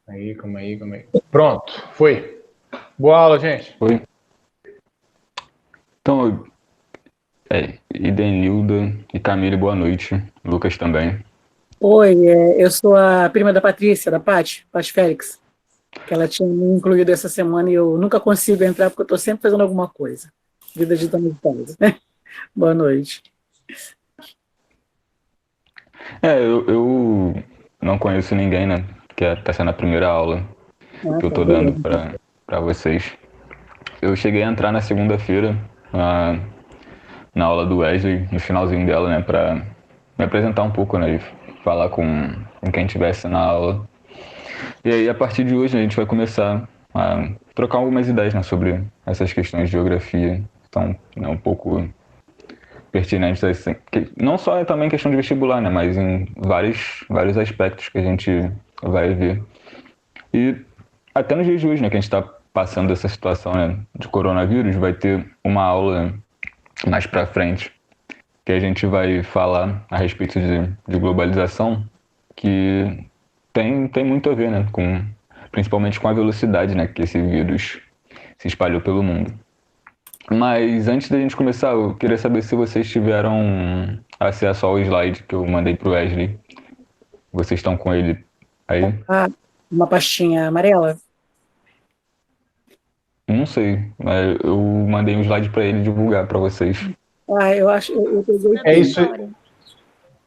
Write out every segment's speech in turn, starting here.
Aí, calma aí, calma aí. Pronto, foi. Boa aula, gente. Oi. Então, Idenilda e Camille, boa noite. Lucas também. Oi, eu sou a prima da Patrícia, da Paty Félix, que ela tinha me incluído essa semana e eu nunca consigo entrar porque eu estou sempre fazendo alguma coisa. Vida de dona de casa. Boa noite. Eu não conheço ninguém, né? Que tá sendo a primeira aula Ah, que eu tá, tô dando beleza. pra vocês. Eu cheguei a entrar na segunda-feira, na aula do Wesley, no finalzinho dela, né? Pra me apresentar um pouco, né? E falar com quem estivesse na aula. E aí, a partir de hoje, a gente vai começar a trocar algumas ideias, né, sobre essas questões de geografia. Então, né, um pouco pertinentes, assim, não só é também questão de vestibular, né, mas em vários aspectos que a gente vai ver. E até nos dias de hoje, né, que a gente está passando essa situação, né, de coronavírus, vai ter uma aula mais para frente que a gente vai falar a respeito de globalização, que tem muito a ver, né, principalmente com a velocidade, né, que esse vírus se espalhou pelo mundo. Mas antes da gente começar, eu queria saber se vocês tiveram acesso ao slide que eu mandei pro Wesley. Vocês estão com ele aí? Ah, uma pastinha amarela? Não sei, mas eu mandei um slide para ele divulgar para vocês. Ah, eu acho, eu peguei É sim. isso aí.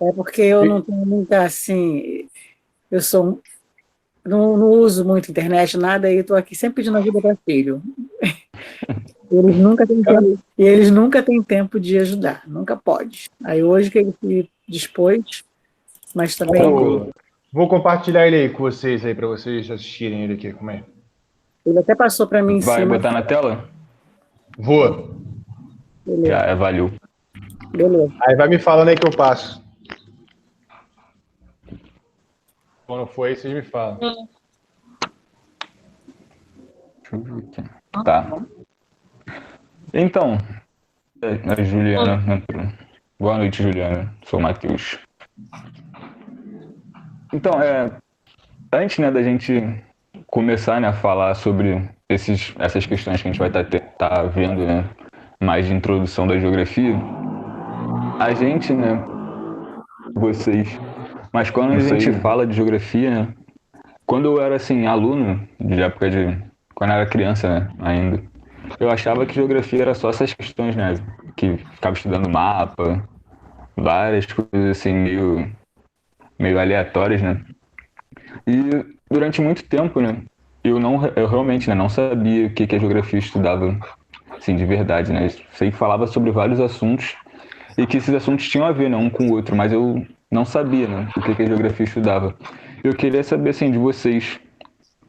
É porque eu não tenho muita, assim, eu sou, não uso muito internet, nada, e estou aqui sempre pedindo ajuda para filho. Eles nunca têm tempo, e eles nunca têm tempo de ajudar, nunca pode. Aí hoje que ele se dispôs, mas também Vou compartilhar ele aí com vocês aí, para vocês assistirem ele aqui. Como é? ele até passou para mim em Vai cima. botar na tela? Vou. Já Beleza, valeu. beleza. Aí vai me falando aí que eu passo. Quando for aí, vocês me falam. Deixa eu ver aqui. Tá. Então, a Juliana entrou. Boa noite, Juliana. Sou o Matheus. Então, antes, né, da gente começar, né, a falar sobre essas questões que a gente vai tá vendo, né, mais de introdução da geografia, a gente, né, vocês, mas quando a gente fala de geografia, né, quando eu era, assim, aluno, de época quando eu era criança, né, ainda, eu achava que geografia era só essas questões, né, que ficava estudando mapa, várias coisas, assim, meio aleatórias, né, e durante muito tempo, né, eu realmente, né, não sabia o que a geografia estudava, assim, de verdade, né? Sei que falava sobre vários assuntos e que esses assuntos tinham a ver, né, um com o outro, mas eu não sabia, né, o que a geografia estudava. Eu queria saber, assim, de vocês,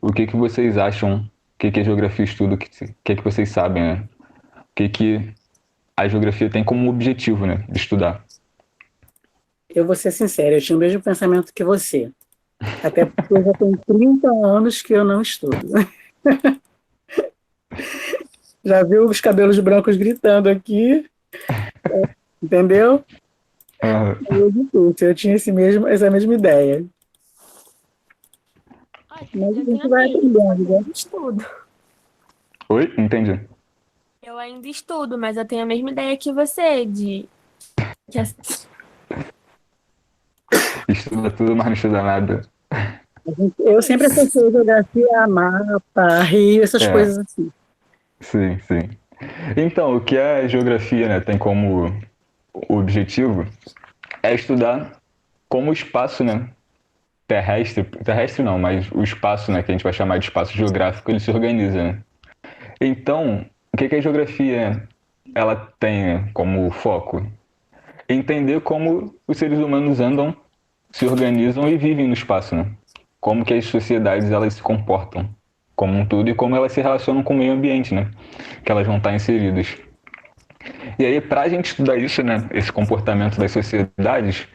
o que vocês acham, o que a geografia estuda, o que vocês sabem, né? O que a geografia tem como objetivo, né, de estudar. Eu vou ser sincera, eu tinha o mesmo pensamento que você. Até porque eu já tenho 30 anos que eu não estudo. Já viu os cabelos brancos gritando aqui, entendeu? Uhum. Eu tinha essa mesma ideia. Mas a Eu gente tenho vai amigos, só que eu aprendendo, né? ainda estudo. Oi? Entendi. Eu ainda estudo, mas eu tenho a mesma ideia que você, que Estuda tudo, mas não estuda nada. Eu sempre associei geografia a mapa, rio, essas É, coisas assim. sim, sim. Então, o que a geografia, né, tem como objetivo é estudar como o espaço, né, terrestre não, mas o espaço, né, que a gente vai chamar de espaço geográfico, ele se organiza, né? Então, o que a geografia ela tem, né, como foco? Entender como os seres humanos andam, se organizam e vivem no espaço, né? Como que as sociedades elas se comportam como um todo e como elas se relacionam com o meio ambiente, né? Que elas vão estar inseridas. E aí, para a gente estudar isso, né, esse comportamento das sociedades,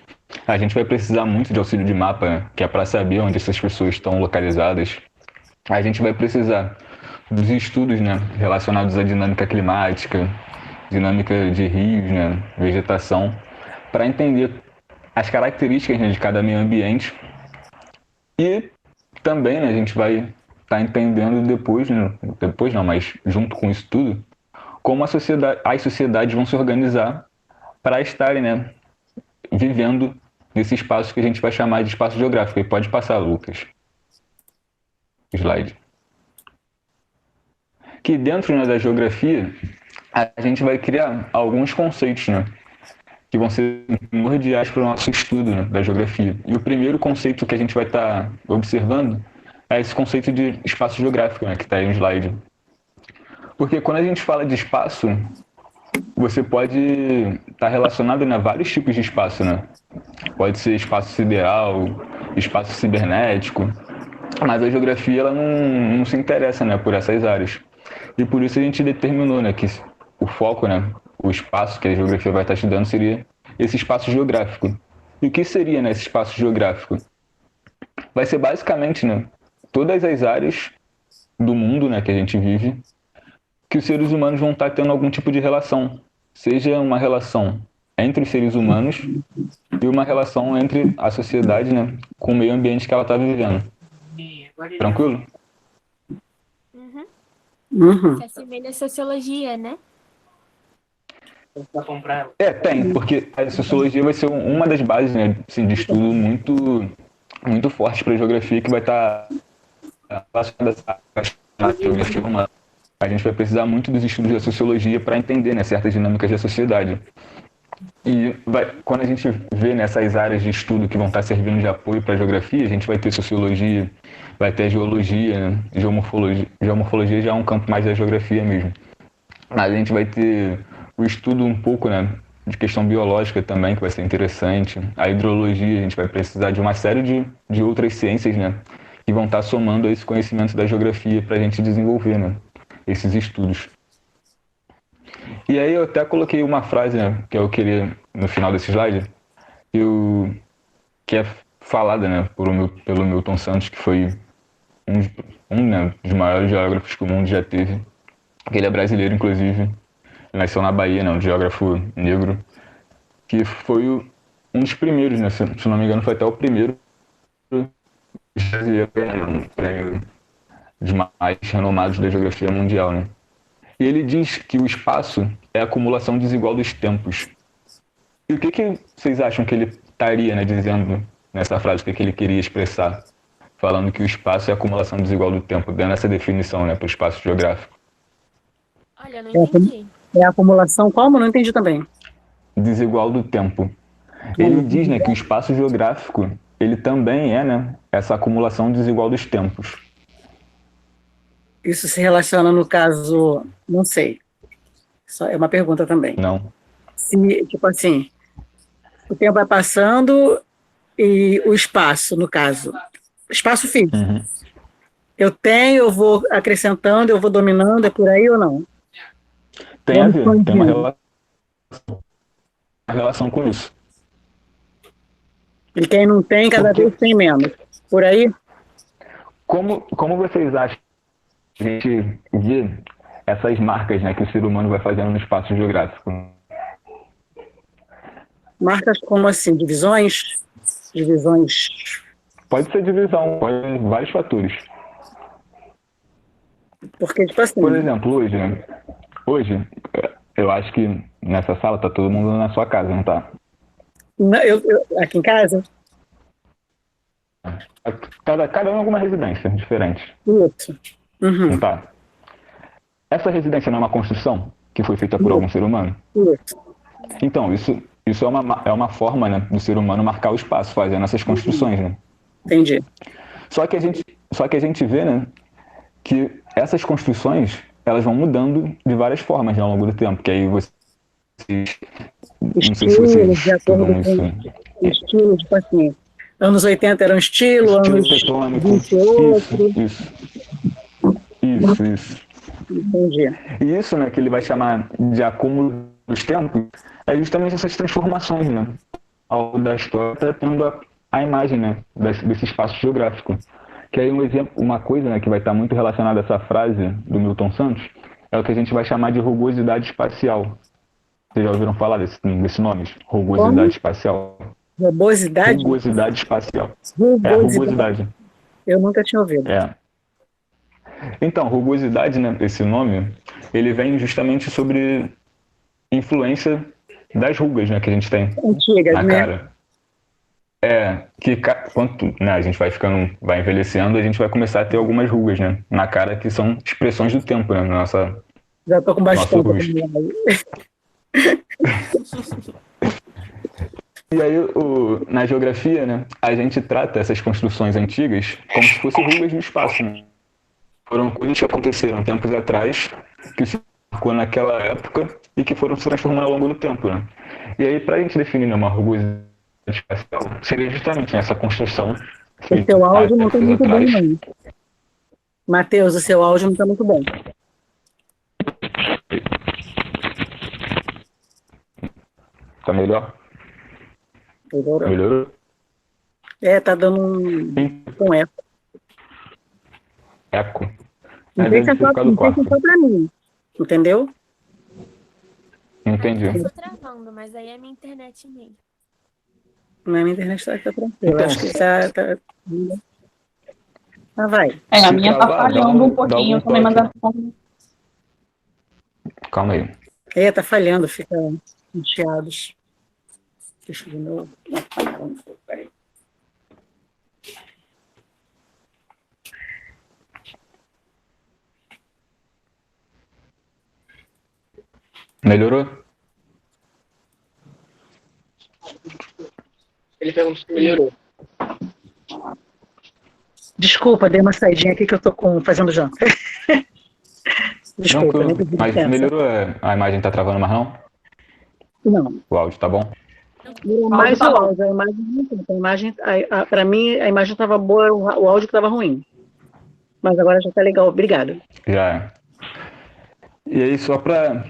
a gente vai precisar muito de auxílio de mapa, né, que é para saber onde essas pessoas estão localizadas. A gente vai precisar dos estudos, né, relacionados à dinâmica climática, dinâmica de rios, né, vegetação, para entender as características, né, de cada meio ambiente e também, né, a gente vai estar entendendo depois, né, depois não, mas junto com isso tudo, como as sociedades vão se organizar para estarem, né, vivendo nesse espaço que a gente vai chamar de espaço geográfico. E pode passar, Lucas, slide. Que dentro, né, da geografia, a gente vai criar alguns conceitos, né, que vão ser primordiais para o nosso estudo, né, da geografia. E o primeiro conceito que a gente vai estar observando é esse conceito de espaço geográfico, né, que está aí no slide. Porque quando a gente fala de espaço, você pode estar relacionado, né, a vários tipos de espaço, né? Pode ser espaço sideral, espaço cibernético, mas a geografia ela não se interessa, né, por essas áreas. E por isso a gente determinou, né, que o foco, né, o espaço que a geografia vai estar estudando seria esse espaço geográfico. E o que seria, né, esse espaço geográfico? Vai ser basicamente, né, todas as áreas do mundo, né, que a gente vive, que os seres humanos vão estar tendo algum tipo de relação, seja uma relação entre os seres humanos e uma relação entre a sociedade, né, com o meio ambiente que ela está vivendo. Tranquilo? Uhum. Se assemelha à sociologia, né? Tem, porque a sociologia vai ser uma das bases, né, assim, de estudo muito forte para a geografia, que vai estar relacionada à geografia humana. A gente vai precisar muito dos estudos da sociologia para entender, né, certas dinâmicas da sociedade. E quando a gente vê nessas áreas de estudo que vão estar servindo de apoio para a geografia, a gente vai ter sociologia, vai ter geologia, né, geomorfologia. Geomorfologia já é um campo mais da geografia mesmo. Mas a gente vai ter o estudo um pouco, né, de questão biológica também, que vai ser interessante. A hidrologia, a gente vai precisar de uma série de outras ciências, né, que vão estar somando a esse conhecimento da geografia para a gente desenvolver, né, esses estudos. E aí eu até coloquei uma frase, né, que eu queria no final desse slide, que é falada, né, pelo Milton Santos, que foi né, dos maiores geógrafos que o mundo já teve. Ele é brasileiro, inclusive. Ele nasceu na Bahia, né, um geógrafo negro, que foi um dos primeiros, né, se não me engano, foi até o primeiro brasileiro dos mais renomados da geografia mundial, né. E ele diz que o espaço é a acumulação desigual dos tempos. E o que vocês acham que ele estaria, né, dizendo nessa frase, o que ele queria expressar? Falando que o espaço é a acumulação desigual do tempo, dando essa definição, né, para o espaço geográfico. Olha, eu não entendi. É a acumulação como? Não entendi também. Desigual do tempo. Ele diz, né, que o espaço geográfico, ele também é, né, essa acumulação desigual dos tempos. Isso se relaciona, no caso, não sei. Só é uma pergunta também. Não. Se, tipo assim, o tempo vai passando e o espaço, no caso, espaço físico. Uhum. Eu vou acrescentando, eu vou dominando, é por aí ou não? Tem a ver, tem uma relação com isso. E quem não tem, cada vez tem menos. Por aí? Como vocês acham que a gente vê essas marcas, né, que o ser humano vai fazendo no espaço geográfico? Marcas como assim? Divisões? Divisões. Pode ser divisão, pode ser vários fatores. Porque, tipo assim. Por exemplo, hoje, né? Hoje, eu acho que nessa sala tá todo mundo na sua casa, não tá? Aqui em casa? Cada um em alguma residência diferente. Isso. Uhum. Não tá? Essa residência não é uma construção que foi feita por algum ser humano? Isso. Então, isso é uma forma, né, do ser humano marcar o espaço, fazendo essas construções, né? Entendi. Só que a gente vê, né, que essas construções, elas vão mudando de várias formas, né, ao longo do tempo, que aí vocês... Não sei se vocês estudam isso. Estilo, tipo assim, anos 80 era um estilo anos tectônico, 20 outro. Isso. Entendi. E isso, né, que ele vai chamar de acúmulo dos tempos, é justamente essas transformações, né, ao longo da história, tá tendo a imagem, né, desse espaço geográfico. Que aí um exemplo, uma coisa, né, que vai estar muito relacionada a essa frase do Milton Santos, é o que a gente vai chamar de rugosidade espacial. Vocês já ouviram falar desse nome? Rugosidade espacial. Rugosidade? Rugosidade espacial. Rugosidade. É a rugosidade. Eu nunca tinha ouvido. É. Então, rugosidade, né, esse nome, ele vem justamente sobre influência das rugas, né, que a gente tem Antigas, na né? cara. Quanto, né, a gente vai ficando, vai envelhecendo, a gente vai começar a ter algumas rugas, né, na cara que são expressões do tempo, né, Já tô com nosso bastante rosto. acumulado. E aí, na geografia, né, a gente trata essas construções antigas como se fossem rugas do espaço, né? Foram coisas que aconteceram tempos atrás, que se marcou naquela época e que foram se transformando ao longo do tempo, né? E aí, para a gente definir, né, uma rugosidade espacial, seria justamente essa construção O feita seu há áudio não está épocas muito bom, atrás. não. Matheus, o seu áudio não está muito bom. Tá melhor? Melhorou. Melhorou? Tá dando um Sim, com eco. eco. Não Mas sei deve se é ser só, por causa do não sei se é quarto. só para mim. Entendeu? Entendi. Aqui eu tô travando, mas aí é minha internet mesmo. Na minha internet está tranquilo. Então, Acho que já tá. Ah, vai. A se minha tá travar, falhando um dá pouquinho algum também, mas toque. Calma aí. Tá falhando, fica chiados. Deixa eu ver meu. Peraí. Melhorou? Ele perguntou se melhorou. Desculpa, dei uma saidinha aqui que eu tô fazendo janta. Desculpa, nem Tranquilo. pedi Mas licença. melhorou? A imagem tá travando mais não? Não, O áudio tá bom? mais tá o bom. áudio. A imagem não tanto. Para mim, a imagem estava boa, o áudio que estava ruim. Mas agora já tá legal, obrigada. Já é. E aí, só para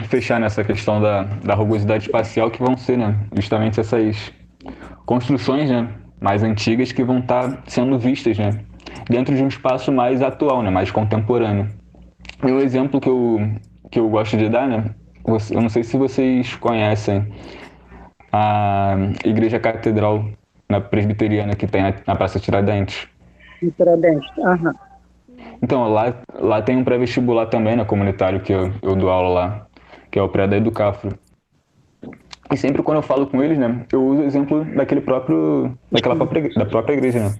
fechar nessa questão da rugosidade espacial, que vão ser, né, justamente essas construções, né, mais antigas que vão estar sendo vistas, né, dentro de um espaço mais atual, né, mais contemporâneo. E um exemplo que eu gosto de dar, né, eu não sei se vocês conhecem a Igreja Catedral na Presbiteriana que tem na Praça Tiradentes. Tiradentes. Aham. Então, lá tem um pré-vestibular também, né, comunitário, que eu dou aula lá, que é o pré da Educafro. E sempre quando eu falo com eles, né, eu uso o exemplo da própria igreja, né,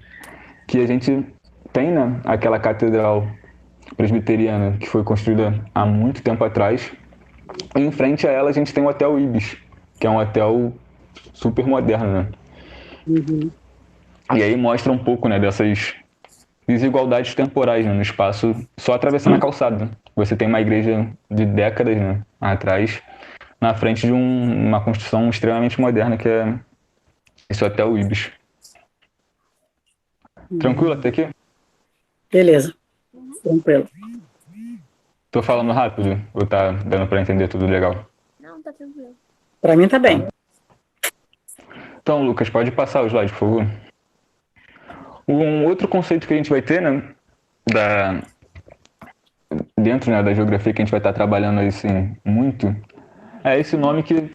que a gente tem, né, aquela catedral presbiteriana que foi construída há muito tempo atrás, e em frente a ela a gente tem o Hotel Ibis, que é um hotel super moderno, né. Uhum. E aí mostra um pouco, né, dessas desigualdades temporais, né, no espaço, só atravessando a calçada. Você tem uma igreja de décadas, né, atrás, na frente de uma construção extremamente moderna, que é esse Hotel Ibis. Tranquilo até aqui? Beleza, tranquilo. Tô falando rápido? Ou tá dando pra entender tudo legal? Não, tá tranquilo. Para mim tá bem. Então, Lucas, pode passar o slide, por favor. Um outro conceito que a gente vai ter, né, dentro, né, da geografia que a gente vai estar trabalhando aí, sim, muito, é esse nome que,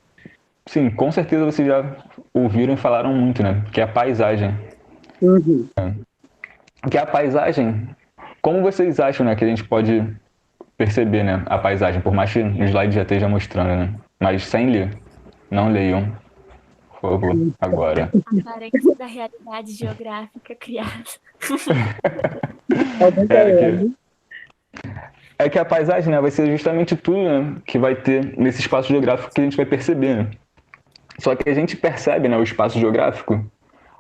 sim, com certeza vocês já ouviram e falaram muito, né, que é a paisagem. Uhum. Que a paisagem, como vocês acham, né, que a gente pode perceber, né, a paisagem, por mais que o slide já esteja mostrando, né, mas sem ler, não leiam, por favor, agora. Aparência da realidade geográfica criada. Alguém tá lendo. É que a paisagem, né, vai ser justamente tudo, né, que vai ter nesse espaço geográfico que a gente vai perceber, né? Só que a gente percebe, né, o espaço geográfico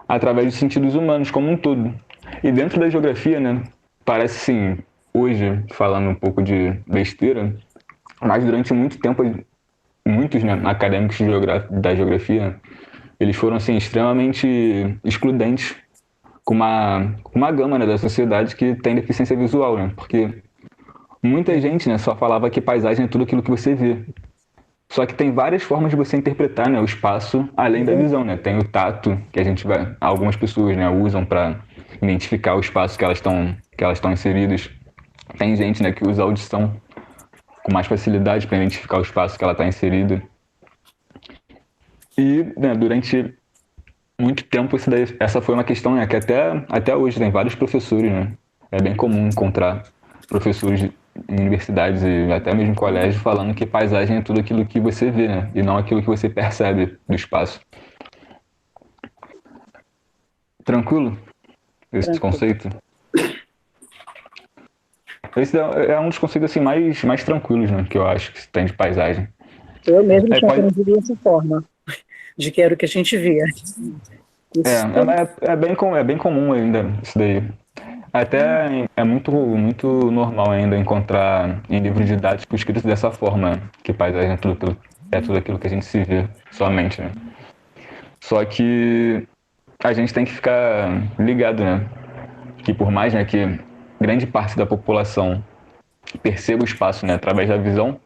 através dos sentidos humanos como um todo. E dentro da geografia, né, parece sim, hoje, falando um pouco de besteira, mas durante muito tempo, muitos, né, acadêmicos da geografia, eles foram assim, extremamente excludentes com uma gama, né, da sociedade que tem deficiência visual, né? Porque muita gente, né, só falava que paisagem é tudo aquilo que você vê. Só que tem várias formas de você interpretar, né, o espaço além da visão, né? Tem o tato, que algumas pessoas, né, usam para identificar o espaço que elas estão inseridas. Tem gente, né, que usa a audição com mais facilidade para identificar o espaço que ela está inserida. E, né, durante muito tempo essa foi uma questão, né, que até hoje tem vários professores, né? É bem comum encontrar professores em universidades e até mesmo em colégio falando que paisagem é tudo aquilo que você vê, né? E não aquilo que você percebe do espaço. Tranquilo? Esse Tranquilo. conceito? Esse é um dos conceitos assim, mais tranquilos, né, que eu acho que se tem de paisagem. Eu mesmo Aí tinha pode, aprendido dessa forma, de que era o que a gente via. Isso, é bem comum ainda isso daí. Até é muito normal ainda encontrar em livros didáticos escritos dessa forma, que paisagem é tudo aquilo que a gente se vê somente, né? Só que a gente tem que ficar ligado, né? Que por mais, né, que grande parte da população perceba o espaço, né, através da visão,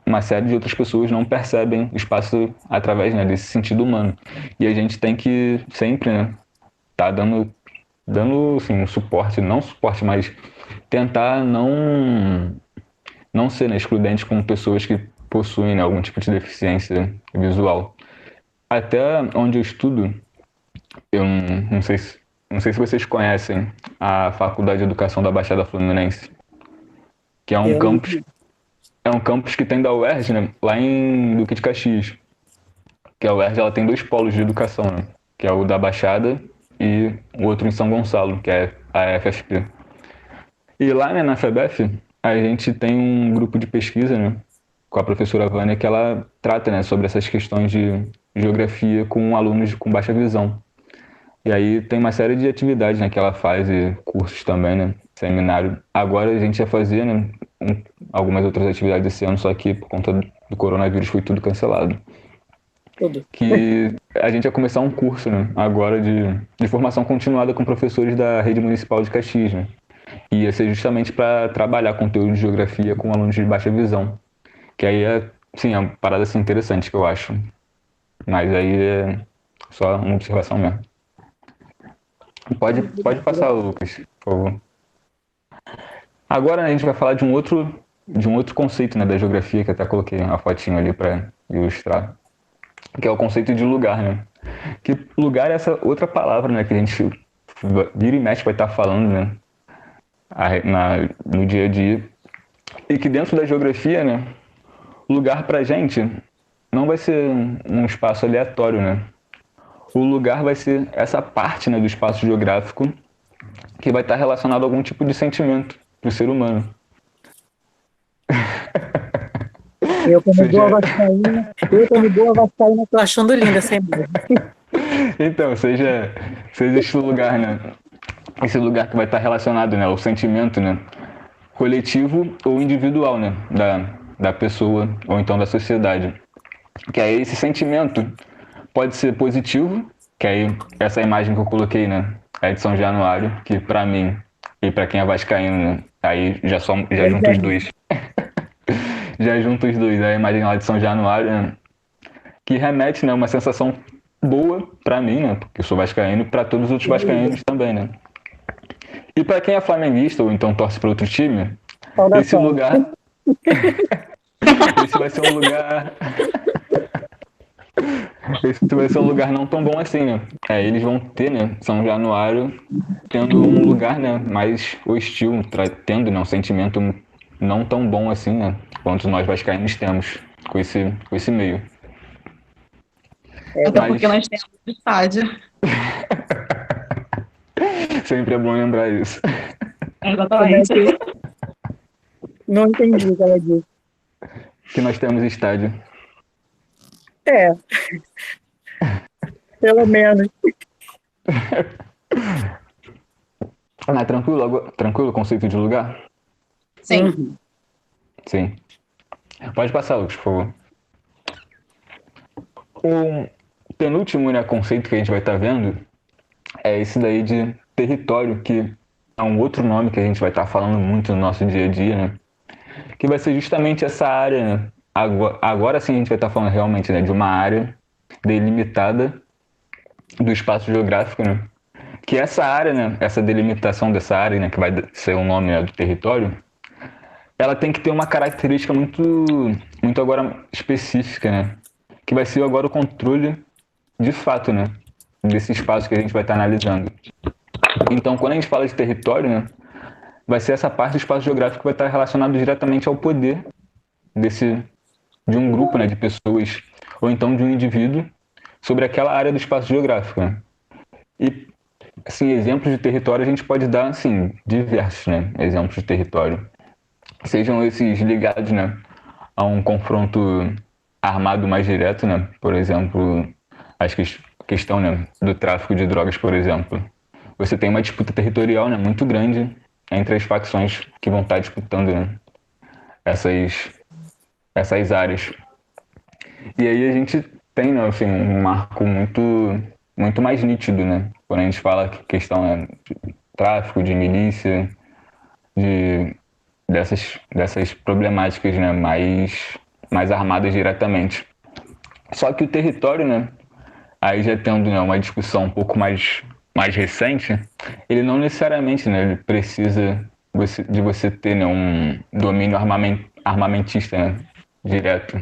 uma série de outras pessoas não percebem o espaço através, né, desse sentido humano. E a gente tem que sempre, né, tá dando assim, um suporte, não suporte, mas tentar não ser, né, excludente com pessoas que possuem, né, algum tipo de deficiência visual. Até onde eu estudo, eu não sei se vocês conhecem a Faculdade de Educação da Baixada Fluminense, que eu, é um campus que tem da UERJ, né, lá em Duque de Caxias. Que a UERJ ela tem dois polos de educação, né, que é o da Baixada e o outro em São Gonçalo, que é a FFP. E lá, né, na FEBEF, a gente tem um grupo de pesquisa, né, com a professora Vânia, que ela trata, né, sobre essas questões de geografia com alunos com baixa visão. E aí tem uma série de atividades, né, que ela faz e cursos também, né, seminário. Agora a gente ia fazer, né, algumas outras atividades esse ano, só que por conta do coronavírus foi tudo cancelado. tudo. Que a gente ia começar um curso, né, agora de formação continuada com professores da Rede Municipal de Caxias, né. E ia ser justamente para trabalhar conteúdo de geografia com alunos de baixa visão. Que aí sim, é uma parada assim, interessante que eu acho. Mas aí é só uma observação mesmo. Pode passar, Lucas, por favor. Agora, né, a gente vai falar de um outro conceito, né, da geografia, que até coloquei uma fotinho ali para ilustrar, que é o conceito de lugar, né? Que lugar é essa outra palavra, né, que a gente vira e mexe vai estar falando, né, no dia a dia. E que dentro da geografia, né, lugar pra gente não vai ser um espaço aleatório, né? O lugar vai ser essa parte, né, do espaço geográfico que vai estar relacionado a algum tipo de sentimento pro ser humano. Seja... Como boa vascaína, tô achando linda essa imagem. Então, seja esse lugar, né? Esse lugar que vai estar relacionado, né, ao sentimento, né, coletivo ou individual, né, da pessoa ou então da sociedade. Que aí esse sentimento pode ser positivo, que aí essa imagem que eu coloquei, né, é de São Januário, que pra mim e pra quem é vascaíno, né, aí já junto os dois. Já junto os dois, a imagem lá de São Januário, né, que remete, né, uma sensação boa pra mim, né, porque eu sou vascaíno, e pra todos os outros vascaínos também, né. E pra quem é flamenguista ou então torce para outro time, esse lugar esse vai ser um lugar esse vai ser um lugar não tão bom assim, né? Eles vão ter, né, São Januário tendo um lugar, né, mais hostil, tendo, né, um sentimento não tão bom assim, né, quanto nós vascaínos temos com esse meio. Até porque nós temos estádio. Sempre é bom lembrar isso. Exatamente. Não entendi o que ela disse. Que nós temos estádio. É. Pelo menos. Ah, tranquilo o conceito de lugar? Sim. Sim. Pode passar, Lucas, por favor. O penúltimo, né, conceito que a gente vai estar vendo é esse daí de território, que é um outro nome que a gente vai estar falando muito no nosso dia a dia, né? Que vai ser justamente essa área, né? Agora sim a gente vai estar falando realmente, né, de uma área delimitada do espaço geográfico, né? Que essa área, né, essa delimitação dessa área, né, que vai ser o nome, né, do território, ela tem que ter uma característica muito agora específica, né? Que vai ser agora o controle de fato, né? desse espaço que a gente vai estar analisando. Então, quando a gente fala de território, né, vai ser essa parte do espaço geográfico que vai estar relacionado diretamente ao poder de um grupo, né, de pessoas, ou então de um indivíduo, sobre aquela área do espaço geográfico. Né? E, assim, exemplos de território a gente pode dar, assim, diversos, né, exemplos de território. Sejam esses ligados, né, a um confronto armado mais direto, né, por exemplo, a questão, né, do tráfico de drogas, por exemplo. Você tem uma disputa territorial, né, muito grande entre as facções que vão estar disputando, né, essas áreas. E aí a gente tem, né, assim, um marco muito mais nítido, né? Quando a gente fala que questão, né, de tráfico, de milícia, dessas problemáticas, né, mais armadas diretamente. Só que o território, né, aí já tendo, né, uma discussão um pouco mais recente, ele não necessariamente, né, ele precisa de você ter, né, um domínio armamentista, né, direto.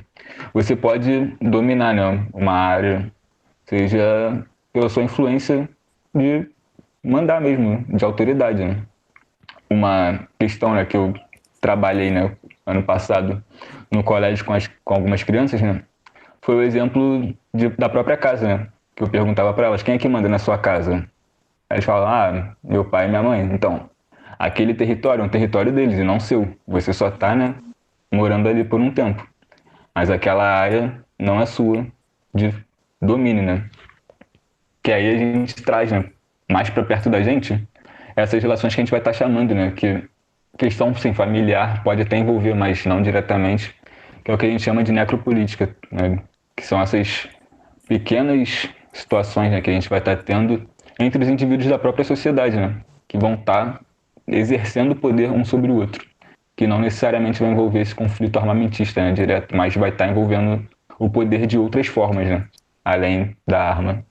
Você pode dominar, né, uma área, seja pela sua influência de mandar mesmo, de autoridade. Né? Uma questão, né, que eu trabalhei, né, ano passado no colégio com algumas crianças, né, foi o exemplo da própria casa, né, que eu perguntava para elas, quem é que manda na sua casa? Aí eles falam, meu pai e minha mãe. Então, aquele território é um território deles e não seu. Você só está, né, morando ali por um tempo. Mas aquela área não é sua de domínio, né? Que aí a gente traz, né, mais para perto da gente essas relações que a gente vai estar chamando, né? Que questão, sim, familiar pode até envolver, mas não diretamente, que é o que a gente chama de necropolítica, né? Que são essas pequenas situações, né, que a gente vai estar tendo entre os indivíduos da própria sociedade, né? Que vão estar exercendo poder um sobre o outro. Que não necessariamente vai envolver esse conflito armamentista, né, direto, mas vai estar envolvendo o poder de outras formas, né, além da arma.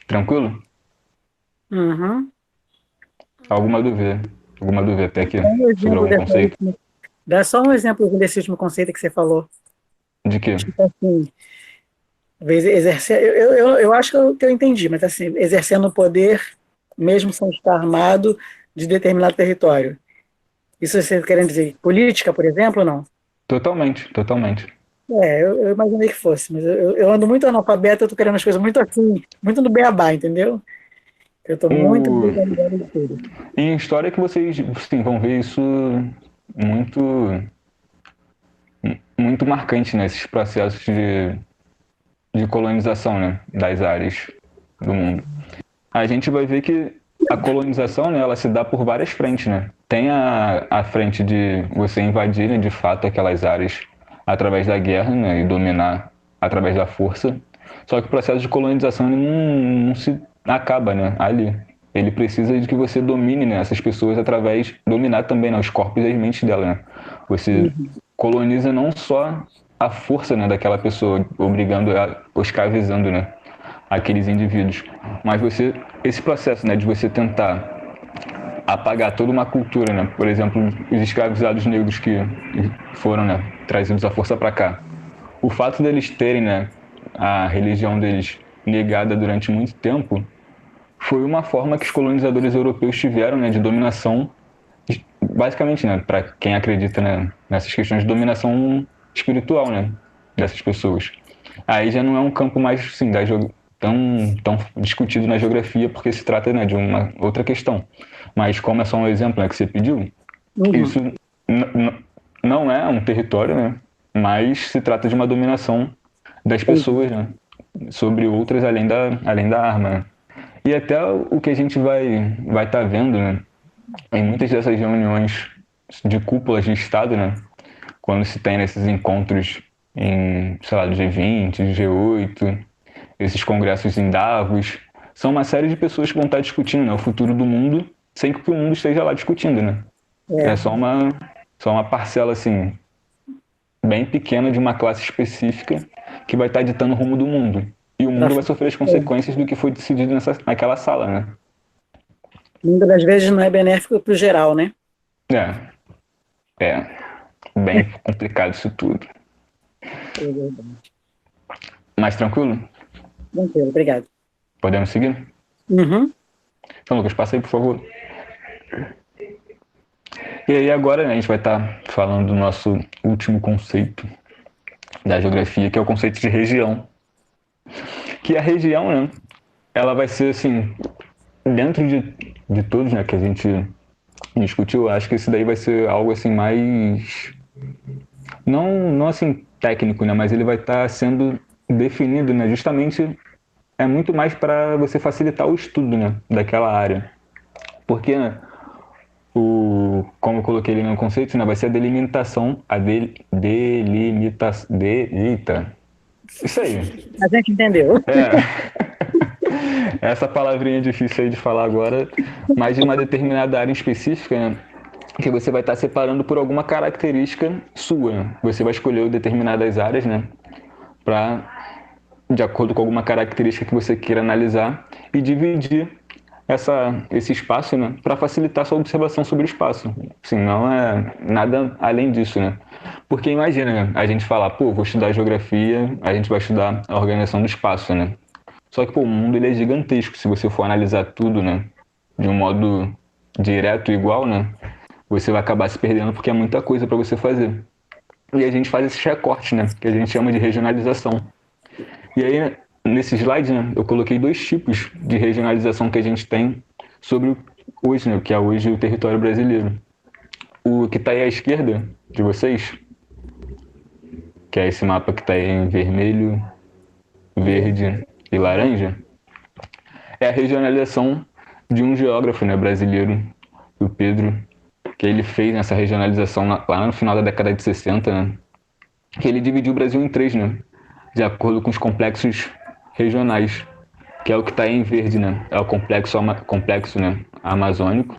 Tranquilo? Uhum. Alguma dúvida? Alguma dúvida até aqui Um sobre exemplo algum dessa conceito? última- Dá só um exemplo desse último conceito que você falou. De quê? Tipo assim, exercer, eu acho que eu entendi, mas assim, exercendo o poder, mesmo sem estar armado, de determinado território. Isso você querendo dizer política, por exemplo, ou não? Totalmente, totalmente. Eu imaginei que fosse, mas eu ando muito analfabeto, eu tô querendo as coisas muito assim, muito no beabá, entendeu? Eu tô muito O... desatualizado de tudo. Em história que vocês, sim, vão ver isso muito, muito marcante nesses processos de colonização, né, das áreas do mundo. A gente vai ver que a colonização, né, ela se dá por várias frentes, né? Tem a frente de você invadir, né, de fato, aquelas áreas através da guerra, né, e dominar através da força. Só que o processo de colonização ele não se acaba, né, ali. Ele precisa de que você domine, né, essas pessoas através dominar também, né, os corpos e as mentes dela, né? Você coloniza não só a força, né, daquela pessoa, obrigando ela, ou escravizando, né, aqueles indivíduos. Mas esse processo, né, de você tentar apagar toda uma cultura, né, por exemplo, os escravizados negros que foram, né, trazidos à força para cá. O fato deles terem, né, a religião deles negada durante muito tempo foi uma forma que os colonizadores europeus tiveram, né, de dominação, basicamente, né, para quem acredita, né, nessas questões de dominação espiritual, né, dessas pessoas. Aí já não é um campo mais assim, tão discutido na geografia, porque se trata, né, de uma outra questão. Mas como é só um exemplo, né, que você pediu, isso não é um território, né, mas se trata de uma dominação das pessoas, né, sobre outras além da arma. Né. E até o que a gente vai estar vendo, né, em muitas dessas reuniões de cúpulas de Estado, né, quando se tem esses encontros em, sei lá, G20, G8, esses congressos em Davos, são uma série de pessoas que vão estar discutindo, né, o futuro do mundo, sem que o mundo esteja lá discutindo, né? É só uma parcela, assim, bem pequena de uma classe específica que vai estar ditando o rumo do mundo. E o mundo vai sofrer as consequências do que foi decidido naquela sala, né? Muitas das vezes não é benéfico para o geral, né? É bem complicado isso tudo. É verdade. Mais tranquilo? Tranquilo, obrigado. Podemos seguir? Uhum. Então, Lucas, passa aí, por favor. E aí agora, né, a gente vai estar falando do nosso último conceito da geografia, que é o conceito de região. Que a região, né, ela vai ser, assim, dentro de todos, né, que a gente discutiu, acho que esse daí vai ser algo, assim, mais... Não assim, técnico, né, mas ele vai estar sendo definido, né, justamente é muito mais para você facilitar o estudo, né, daquela área. Porque, né, como eu coloquei ali no conceito, né, vai ser a delimitação, isso aí. A gente entendeu. Essa palavrinha difícil aí de falar agora, mas de uma determinada área específica, né, que você vai estar separando por alguma característica sua. Né? Você vai escolher determinadas áreas, né, de acordo com alguma característica que você queira analisar e dividir esse espaço, né, para facilitar a sua observação sobre o espaço. Assim, não é nada além disso, né? Porque imagina, né, a gente falar, pô, vou estudar geografia, a gente vai estudar a organização do espaço, né? Só que, pô, o mundo ele é gigantesco. Se você for analisar tudo, né, de um modo direto e igual, né, você vai acabar se perdendo porque é muita coisa para você fazer. E a gente faz esse recorte, né, que a gente chama de regionalização. E aí, nesse slide, né, eu coloquei 2 tipos de regionalização que a gente tem sobre hoje, né, que é hoje o território brasileiro. O que está aí à esquerda de vocês, que é esse mapa que está aí em vermelho, verde e laranja, é a regionalização de um geógrafo, né, brasileiro, o Pedro, que ele fez essa regionalização lá no final da década de 60, né, que ele dividiu o Brasil em 3, né, de acordo com os complexos regionais, que é o que está em verde, né, é o complexo né, amazônico.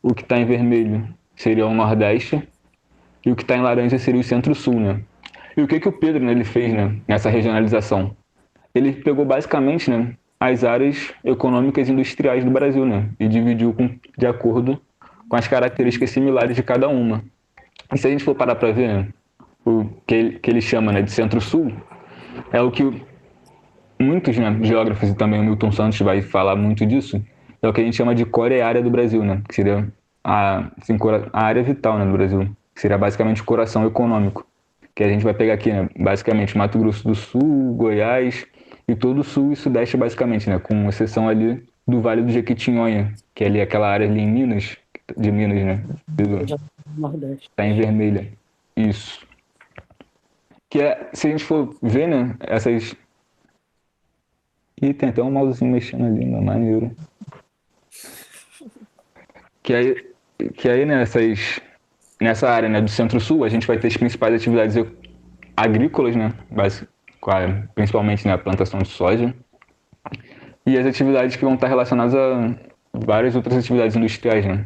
O que está em vermelho seria o Nordeste e o que está em laranja seria o Centro-Sul, né. E o que o Pedro, né, ele fez, né, nessa regionalização? Ele pegou basicamente, né, as áreas econômicas e industriais do Brasil, né, e dividiu de acordo com as características similares de cada uma. E se a gente for parar para ver, né, o que ele chama, né, de Centro-Sul, é o que muitos, né, geógrafos e também o Milton Santos vai falar muito disso, é o que a gente chama de core área do Brasil, né, que seria a área vital, né, do Brasil, que seria basicamente o coração econômico, que a gente vai pegar aqui, né, basicamente Mato Grosso do Sul, Goiás e todo o sul e sudeste basicamente, né, com exceção ali do Vale do Jequitinhonha, que é ali aquela área ali em Minas, de Minas, né, tá em vermelha. Isso. Que é, se a gente for ver, né, essas... Ih, tem até um mousezinho mexendo ali, meu maneiro. Que aí nessa área, né, do Centro-Sul, a gente vai ter as principais atividades agrícolas, né, principalmente, né, a plantação de soja, e as atividades que vão estar relacionadas a várias outras atividades industriais, né.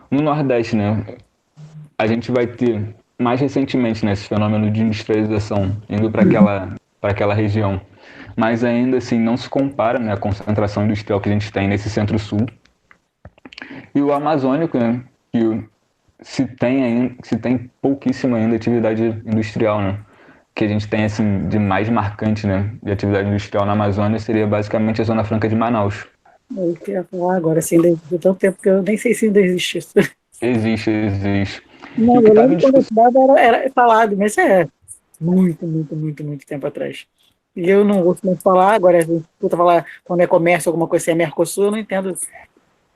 No Nordeste, né, a gente vai ter mais recentemente, né, esse fenômeno de industrialização indo para aquela região, mas ainda assim não se compara, né, a concentração industrial que a gente tem nesse Centro-Sul. E o Amazônico, né, que se tem pouquíssima ainda atividade industrial, né, que a gente tem assim de mais marcante, né, de atividade industrial na Amazônia seria basicamente a Zona Franca de Manaus. Eu queria falar agora, assim, de tanto tempo que eu nem sei se ainda existe isso. Existe. Não, eu lembro quando eu estudava era falado, mas é muito tempo atrás. E eu não ouço muito falar, agora a gente escuta falar quando é comércio, alguma coisa assim, é Mercosul, eu não entendo.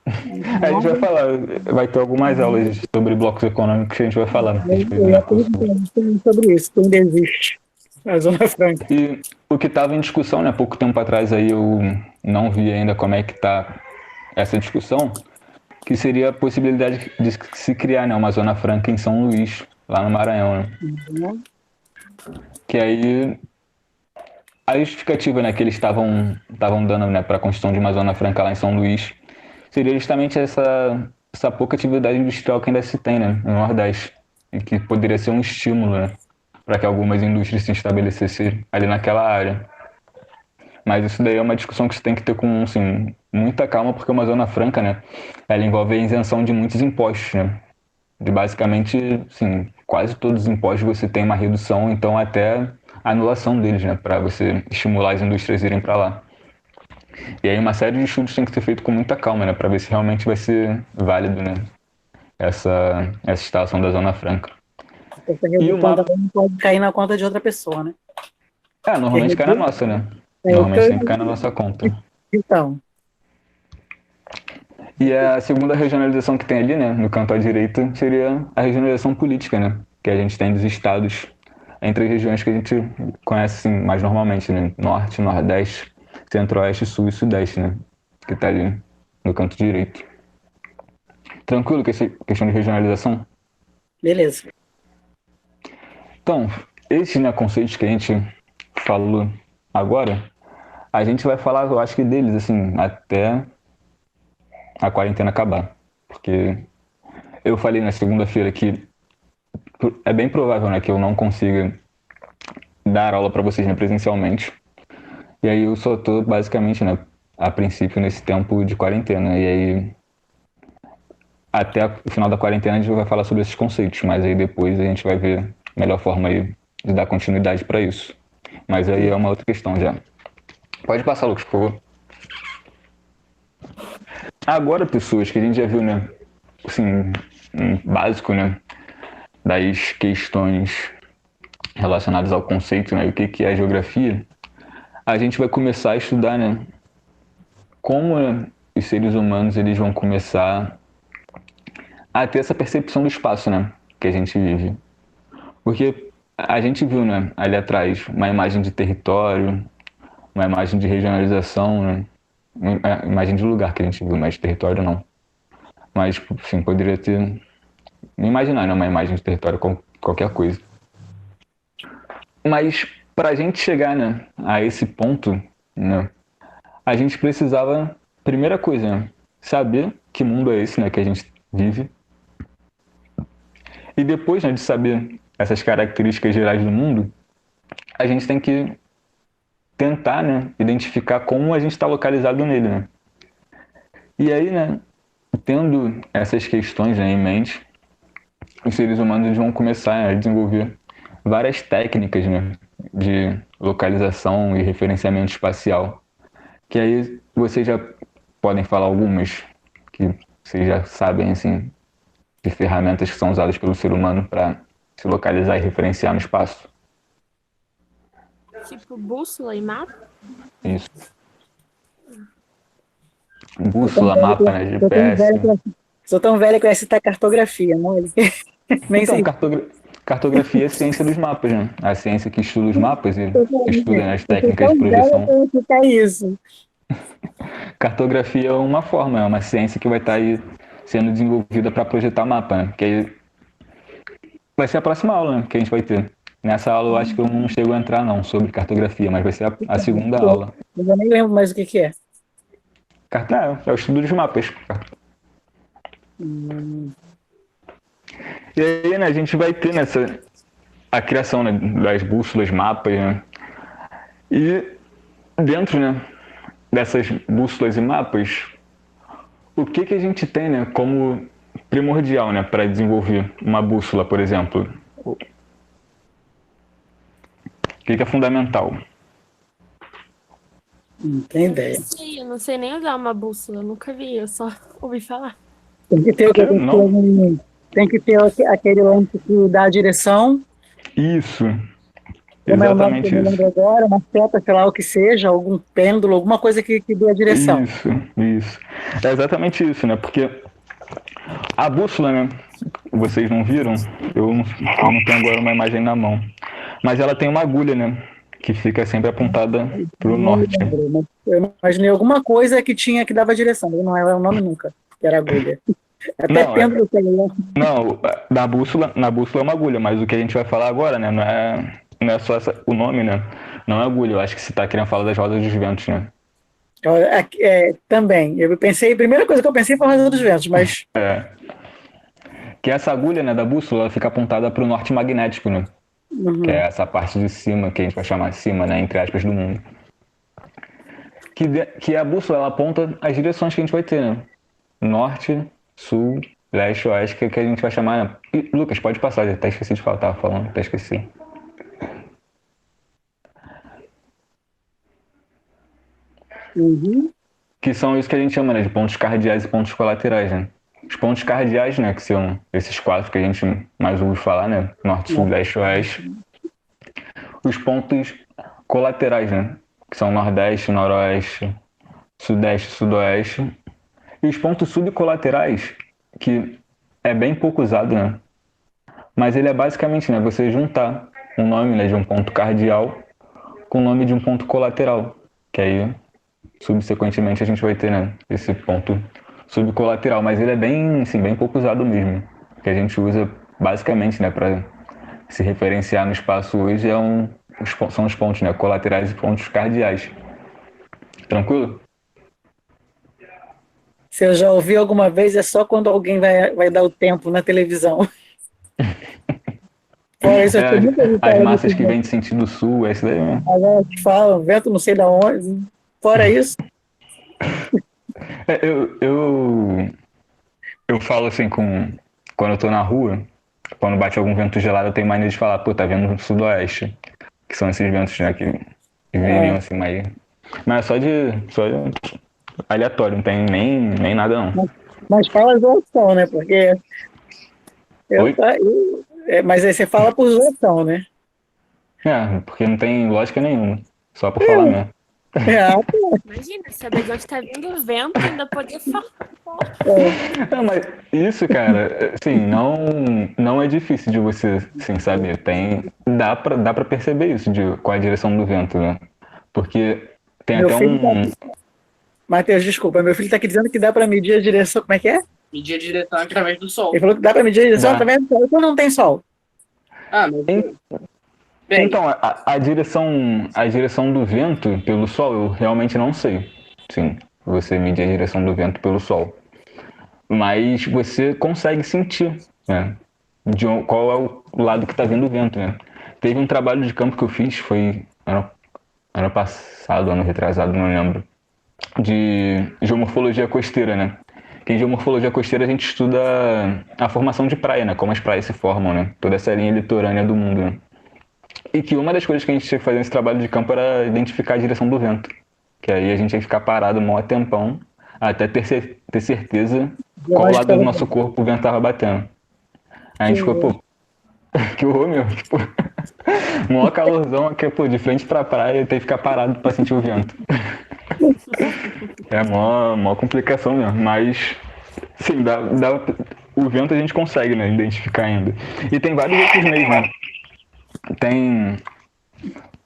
A gente vai falar, vai ter algumas aulas sobre blocos econômicos que a gente vai falar. Eu acredito sobre isso, que ainda existe a Zona Franca. E o que estava em discussão, né, pouco tempo atrás aí eu não vi ainda como é que está essa discussão, que seria a possibilidade de se criar, né, uma Zona Franca em São Luís, lá no Maranhão, né? Uhum. Que aí a justificativa, né, que eles estavam dando, né, para a construção de uma Zona Franca lá em São Luís seria justamente essa pouca atividade industrial que ainda se tem, né, no Nordeste, e que poderia ser um estímulo, né, para que algumas indústrias se estabelecessem ali naquela área. Mas isso daí é uma discussão que você tem que ter com, assim, muita calma, porque uma Zona Franca, né, ela envolve a isenção de muitos impostos, né, de basicamente, assim, quase todos os impostos você tem uma redução, então até a anulação deles, né, para você estimular as indústrias a irem para lá. E aí uma série de estudos tem que ser feito com muita calma, né? Para ver se realmente vai ser válido, né? Essa instalação da Zona Franca. Essa E o redução mapa, também não pode cair na conta de outra pessoa, né? Porque normalmente cai na nossa, né? é o que Normalmente eu sempre cai na nossa conta. então. E a segunda regionalização que tem ali, né, no canto à direita, seria a regionalização política, né? Que a gente tem dos estados entre as regiões que a gente conhece assim, mais normalmente, né? Norte, Nordeste, Centro-Oeste, Sul e Sudeste, né? Que tá ali no canto direito. Tranquilo com essa questão de regionalização? Beleza. Então, esses, né, conceitos que a gente falou agora, a gente vai falar, eu acho que deles, assim, até a quarentena acabar. Porque eu falei na segunda-feira que é bem provável, né, que eu não consiga dar aula para vocês, né, presencialmente. E aí eu só tô basicamente, né, a princípio nesse tempo de quarentena. E aí até o final da quarentena a gente vai falar sobre esses conceitos, mas aí depois a gente vai ver a melhor forma aí de dar continuidade para isso. Mas aí é uma outra questão já. Pode passar, Lucas, por favor. Agora, pessoas, que a gente já viu, né, assim, um básico, né, das questões relacionadas ao conceito, né, e o que é a geografia, a gente vai começar a estudar, né, como, né, os seres humanos eles vão começar a ter essa percepção do espaço, né, que a gente vive. Porque a gente viu, né, ali atrás, uma imagem de território, uma imagem de regionalização, né, uma imagem de lugar que a gente viu, mas de território não. Mas, enfim, poderia ter... Imaginar, né, uma imagem de território com qualquer coisa. Mas para a gente chegar, né, a esse ponto, né, a gente precisava, primeira coisa, né, saber que mundo é esse, né, que a gente vive. E depois, né, de saber essas características gerais do mundo, a gente tem que tentar, né, identificar como a gente está localizado nele, né. E aí, né, tendo essas questões, né, em mente, os seres humanos vão começar a desenvolver várias técnicas, né, de localização e referenciamento espacial. Que aí vocês já podem falar algumas que vocês já sabem, assim, de ferramentas que são usadas pelo ser humano para se localizar e referenciar no espaço. Tipo bússola e mapa? Isso. Bússola, mapa, né, GPS. Sou tão velha que eu ia citar cartografia, não? Nem Então, sei. cartografia é a ciência dos mapas, né? A ciência que estuda os mapas e estuda, né, as Eu sou técnicas de tão velha projeção. que eu ia citar isso. Cartografia é uma forma, é uma ciência que vai estar aí sendo desenvolvida para projetar mapa, né? Que aí vai ser a próxima aula, né, que a gente vai ter. Nessa aula eu acho que eu não chego a entrar não sobre cartografia, mas vai ser a segunda aula. Eu já nem lembro mais o que é. É o estudo dos mapas. E aí, né, a gente vai ter a criação, né, das bússolas, mapas, né? E dentro, né, dessas bússolas e mapas, o que a gente tem, né, como primordial, né, para desenvolver uma bússola, por exemplo? O que é fundamental? Não tem ideia. Eu não sei nem usar uma bússola, eu nunca vi, eu só ouvi falar. Tem que ter, Não. tem que ter aquele lance que dá a direção. Isso. Como é o nome que Exatamente eu me isso. lembro agora, uma seta, sei lá o que seja, algum pêndulo, alguma coisa que dê a direção. Isso. É exatamente isso, né? Porque a bússola, né? Vocês não viram? Eu não tenho agora uma imagem na mão. Mas ela tem uma agulha, né? Que fica sempre apontada pro norte. Eu imaginei alguma coisa que tinha que dava a direção, mas não era o nome nunca, que era agulha. Até Não, pêndulo celular. Não, na bússola é uma agulha, mas o que a gente vai falar agora, né? Não é só o nome, né? Não é agulha, eu acho que você tá querendo falar das rodas dos ventos, né? Também. A primeira coisa que eu pensei foi a Rosa dos Ventos, mas. Que essa agulha, né, da bússola, ela fica apontada para o norte magnético, né? Que é essa parte de cima, que a gente vai chamar de cima, né, entre aspas, do mundo. Que a bússola, ela aponta as direções que a gente vai ter, né? Norte, sul, leste, oeste, que a gente vai chamar, né? E, Lucas, pode passar, já até esqueci de falar, tava falando, até esqueci. Uhum. que são isso que a gente chama, né, de pontos cardeais e pontos colaterais, né? Os pontos cardeais, né, que são esses quatro que a gente mais ouve falar, né, norte, sul, leste, oeste. Os pontos colaterais, né, que são nordeste, noroeste, sudeste, sudoeste. E os pontos subcolaterais, que é bem pouco usado, né, mas ele é basicamente, né, você juntar o nome, né, de um ponto cardeal com o nome de um ponto colateral, que aí subsequentemente a gente vai ter, né, esse ponto subcolateral, mas ele é bem, assim, bem pouco usado mesmo, que a gente usa basicamente, né, para se referenciar no espaço hoje são os pontos, né, colaterais e pontos cardeais. Tranquilo? Se eu já ouvi alguma vez, é só quando alguém vai dar o tempo na televisão. Fora isso, eu tenho muita As vitória massas nesse que vêm de sentido sul, é isso daí mesmo. agora que falam, vento não sei da onde. Fora isso, É, eu falo assim, quando eu tô na rua, quando bate algum vento gelado, eu tenho mania de falar, pô, tá vendo no sudoeste, que são esses ventos, né, que viriam assim, mas é só de aleatório, não tem nem nada não. mas fala zoação, né? Porque Oi? mas aí você fala por zoação, né? É, porque não tem lógica nenhuma, só por falar mesmo. É, Imagina, saber de onde tá vindo o vento e ainda poder falar. Não, mas isso, cara, assim, não é difícil de você, assim, saber. Dá pra perceber isso, qual é a direção do vento, né? Porque tem meu até filho Matheus, desculpa, meu filho tá aqui dizendo que dá para medir a direção. Como é que é? Medir a direção através do sol. Ele falou que dá para medir a direção Dá. através do sol. Então não tem sol. Ah, mas. Em- Bem, Então, a direção do vento pelo sol, eu realmente não sei. Sim, você medir a direção do vento pelo sol. Mas você consegue sentir, né? Qual é o lado que está vindo o vento, né? Teve um trabalho de campo que eu fiz, foi ano passado, ano retrasado, não lembro, de geomorfologia costeira, né? Que em geomorfologia costeira a gente estuda a formação de praia, né? Como as praias se formam, né? Toda essa linha litorânea do mundo, né? E que uma das coisas que a gente tinha que fazer nesse trabalho de campo era identificar a direção do vento. Que aí a gente tinha que ficar parado um maior tempão até ter certeza qual lado do nosso corpo o vento estava batendo. Aí a gente ficou, pô, que horror, meu. Tipo, maior calorzão aqui, pô, de frente pra praia e ter que ficar parado pra sentir o vento. É maior complicação mesmo, mas sim, o vento a gente consegue, né, identificar ainda. E tem vários outros meios, né?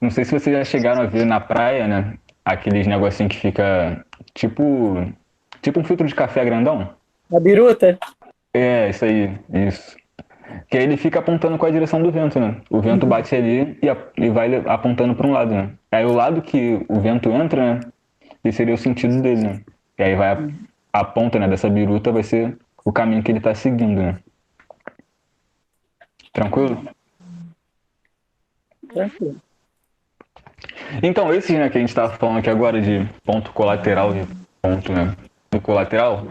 Não sei se vocês já chegaram a ver na praia, né, aqueles negocinho que fica tipo um filtro de café grandão. A biruta? É, isso aí, isso. Que aí ele fica apontando com a direção do vento, né? O vento bate ali e vai apontando para um lado, né? Aí o lado que o vento entra, né? Esse seria o sentido dele, né? E aí a ponta, né, dessa biruta vai ser o caminho que ele tá seguindo, né? Tranquilo? Tranquilo. Então, esses, né, que a gente tava falando aqui agora de ponto colateral e ponto, né, do colateral,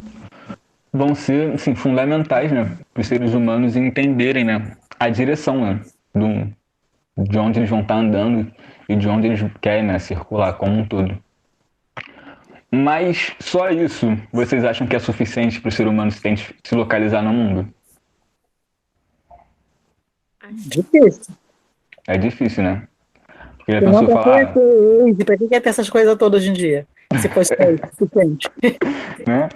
vão ser, assim, fundamentais, né, para os seres humanos entenderem, né, a direção, né, de onde eles vão estar andando e de onde eles querem, né, circular como um todo. Mas só isso vocês acham que é suficiente para o ser humano se localizar no mundo? Difícil. É difícil, né? Porque a Senão, pessoa pra fala, que quer ter essas coisas todas hoje em dia? Se fosse suficiente. né?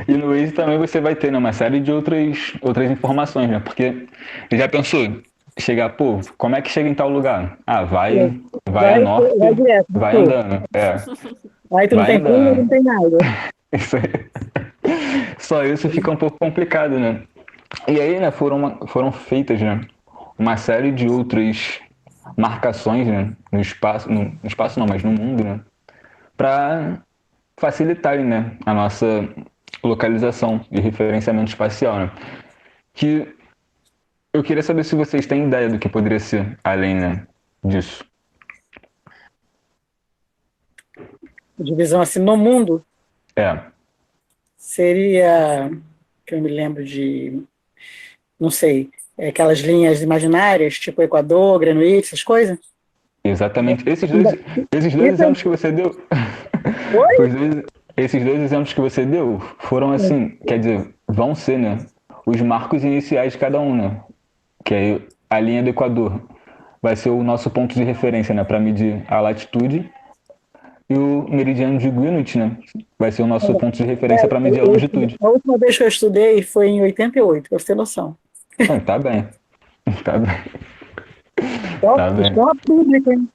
E no Waze também você vai ter, né, uma série de outras informações, né? Porque já pensou, chegar, pô, como é que chega em tal lugar? Ah, vai a norte, vai direto, vai andando. É, aí tu não vai tem fundo, andando. não tem nada. Isso aí. Só isso fica um pouco complicado, né? E aí, né, foram feitas, né, uma série de outras marcações, né, no espaço não, mas no mundo, né, para facilitarem, né, a nossa localização e referenciamento espacial, né? Que eu queria saber se vocês têm ideia do que poderia ser além, né, disso. Divisão assim, no mundo, É, seria, que eu me lembro de, não sei, aquelas linhas imaginárias, tipo Equador, Greenwich, essas coisas? exatamente. Esses dois Isso, exemplos que você deu Esses dois exemplos que você deu foram assim, quer dizer, vão ser, né, os marcos iniciais de cada um, né? Que aí a linha do Equador vai ser o nosso ponto de referência, né, para medir a latitude, e o meridiano de Greenwich, né, vai ser o nosso ponto de referência para medir a longitude. A última vez que eu estudei foi em 88, pra você ter noção. Tá bem. Tá bem. Tá bem. Escola pública, hein?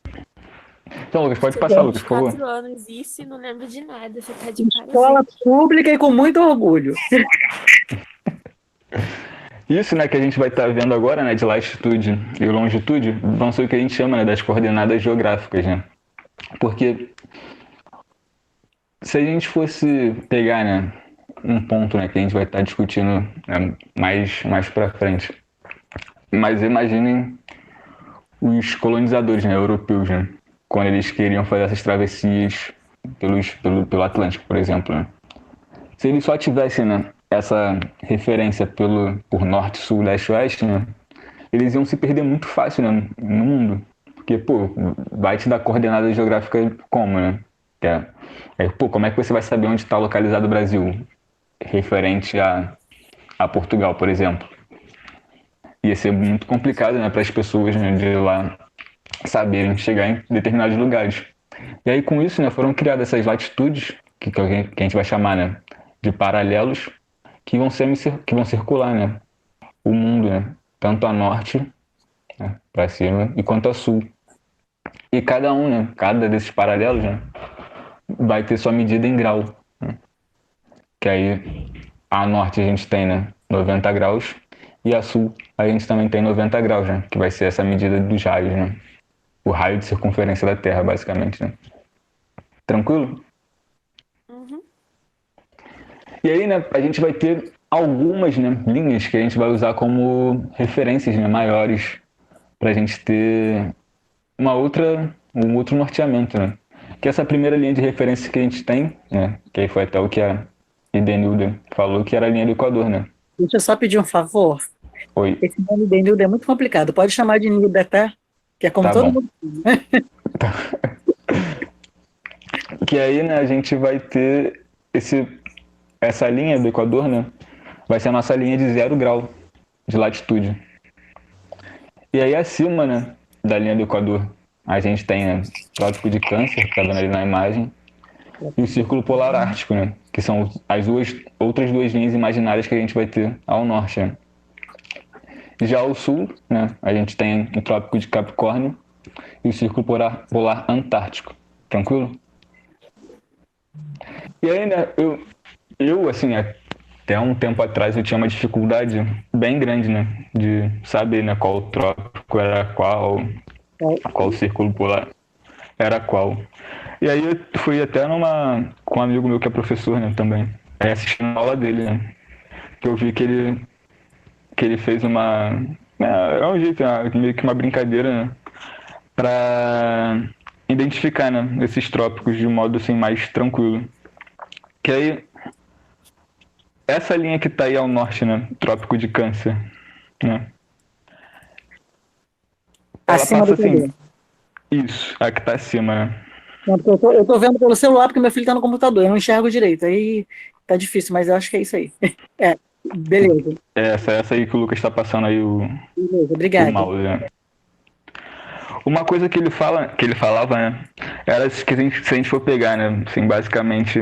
Então, Lucas, pode passar, Lucas, por favor. 4 anos isso e não lembro de nada. Você tá de Escola pública e com muito orgulho. Isso, né, que a gente vai estar vendo agora, né, de latitude e longitude, vão ser o que a gente chama, né, das coordenadas geográficas, né? Porque se a gente fosse pegar, né, um ponto, né, que a gente vai estar discutindo, né, mais para frente, mas imaginem os colonizadores, né, europeus, né, quando eles queriam fazer essas travessias pelo Atlântico, por exemplo, né? Se eles só tivessem, né, essa referência por norte, sul, leste, oeste, né, eles iam se perder muito fácil, né, no mundo. Porque, pô, vai te dar coordenada geográfica como, né? Pô, como é que você vai saber onde está localizado o Brasil? Referente a Portugal, por exemplo. Ia ser muito complicado, né, para as pessoas, né, de lá saberem chegar em determinados lugares. E aí, com isso, né, foram criadas essas latitudes, que a gente vai chamar, né, de paralelos, que vão circular, né, o mundo, né, tanto a norte, né, para cima, e quanto a sul. E cada desses paralelos, né, vai ter sua medida em grau, né? Que aí a norte a gente tem, né, 90 graus, e a sul a gente também tem 90 graus, né, que vai ser essa medida dos raios, né? O raio de circunferência da Terra, basicamente, né? Tranquilo? Uhum. E aí, né, a gente vai ter algumas, né, linhas que a gente vai usar como referências, né, maiores, para a gente ter um outro norteamento, né? Que essa primeira linha de referência que a gente tem, né, que aí foi até o que a Idenilda falou, que era a linha do Equador, né? Deixa eu só pedir um favor. Oi. Esse nome de Nilda é muito complicado. Pode chamar de Nilda, tá? Que é como Tá todo bom. mundo. Que aí, né, a gente vai ter essa linha do Equador, né? Vai ser a nossa linha de 0 grau de latitude. E aí acima, né, da linha do Equador, a gente tem, né, o Trópico de Câncer, que tá vendo ali na imagem, e o Círculo Polar Ártico, né? Que são as outras duas linhas imaginárias que a gente vai ter ao norte, né? Já ao sul, né, a gente tem o Trópico de Capricórnio e o Círculo Polar Antártico. Tranquilo? E aí, né, eu assim, até um tempo atrás eu tinha uma dificuldade bem grande, né, de saber, né, qual trópico era qual círculo polar era qual. E aí eu fui até com um amigo meu que é professor, né, também, assistindo a aula dele, né, que eu vi que ele fez é um jeito, meio que uma brincadeira, né, para identificar, né, esses trópicos de um modo assim mais tranquilo. Que aí essa linha que tá aí ao norte, né, Trópico de Câncer, né? Ela Acima passa do assim, Equador. isso, a que tá acima, né? Não, porque eu tô vendo pelo celular porque meu filho tá no computador, eu não enxergo direito. Aí tá difícil, mas eu acho que é isso aí. É, beleza. Essa aí que o Lucas tá passando aí Beleza, o obrigado. mouse, né? Uma coisa que ele falava, né, era que se a gente for pegar, né, assim, basicamente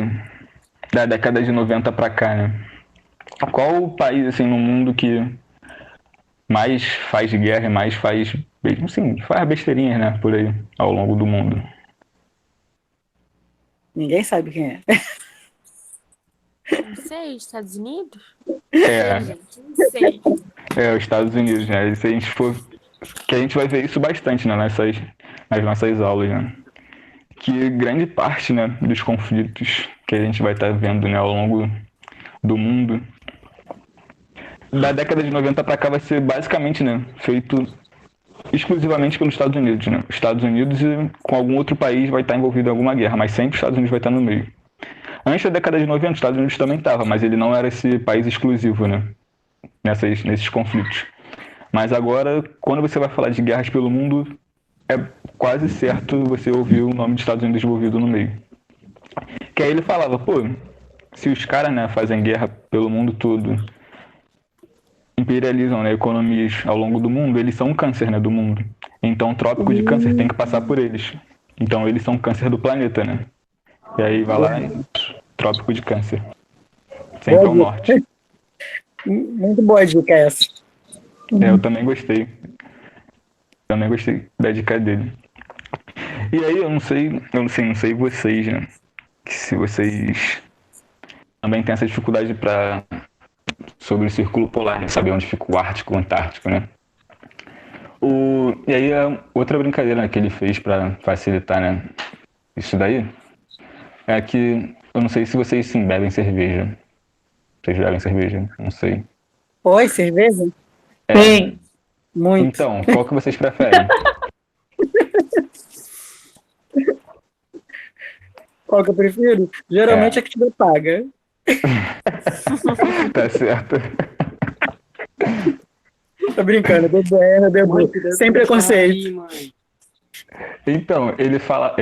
da década de 90 pra cá, né? Qual o país, assim, no mundo que mais faz guerra e mais faz, assim, faz besteirinhas, né, por aí, ao longo do mundo? Ninguém sabe quem é. Não sei, Estados Unidos? É, Gente, não sei. os Estados Unidos, né? Se a gente for, que a gente vai ver isso bastante, né, nas nossas aulas, né? Que grande parte, né, dos conflitos que a gente vai estar vendo, né, ao longo do mundo, da década de 90 para cá vai ser basicamente, né, feito exclusivamente pelos Estados Unidos, né? Os Estados Unidos e com algum outro país vai estar envolvido em alguma guerra, mas sempre os Estados Unidos vai estar no meio. Antes da década de 90, os Estados Unidos também estava, mas ele não era esse país exclusivo, né, nesses conflitos. Mas agora, quando você vai falar de guerras pelo mundo, é quase certo você ouvir o nome dos Estados Unidos envolvido no meio. Que aí ele falava, pô, se os caras, né, fazem guerra pelo mundo todo, imperializam, né, economias ao longo do mundo, eles são um câncer, né, do mundo. Então o trópico de câncer tem que passar por eles. Então eles são um câncer do planeta, né? E aí vai lá e trópico de câncer. Sempre ao Boa norte. Muito boa a dica essa. Eu também gostei. Também gostei da dica dele. E aí eu não sei vocês, né? Que se vocês também têm essa dificuldade sobre o círculo polar, né? Saber onde fica o Ártico, o Antártico, né? E aí outra brincadeira, né, que ele fez para facilitar, né, isso daí é que eu não sei se vocês sim bebem cerveja. Vocês bebem cerveja? Não sei. Oi, cerveja? Sim. Muito. Então, qual que vocês preferem? Qual que eu prefiro? Geralmente é que tiver paga. Tá certo. Tô brincando, eu bebo sem preconceito. Mãe. Então, ele fala,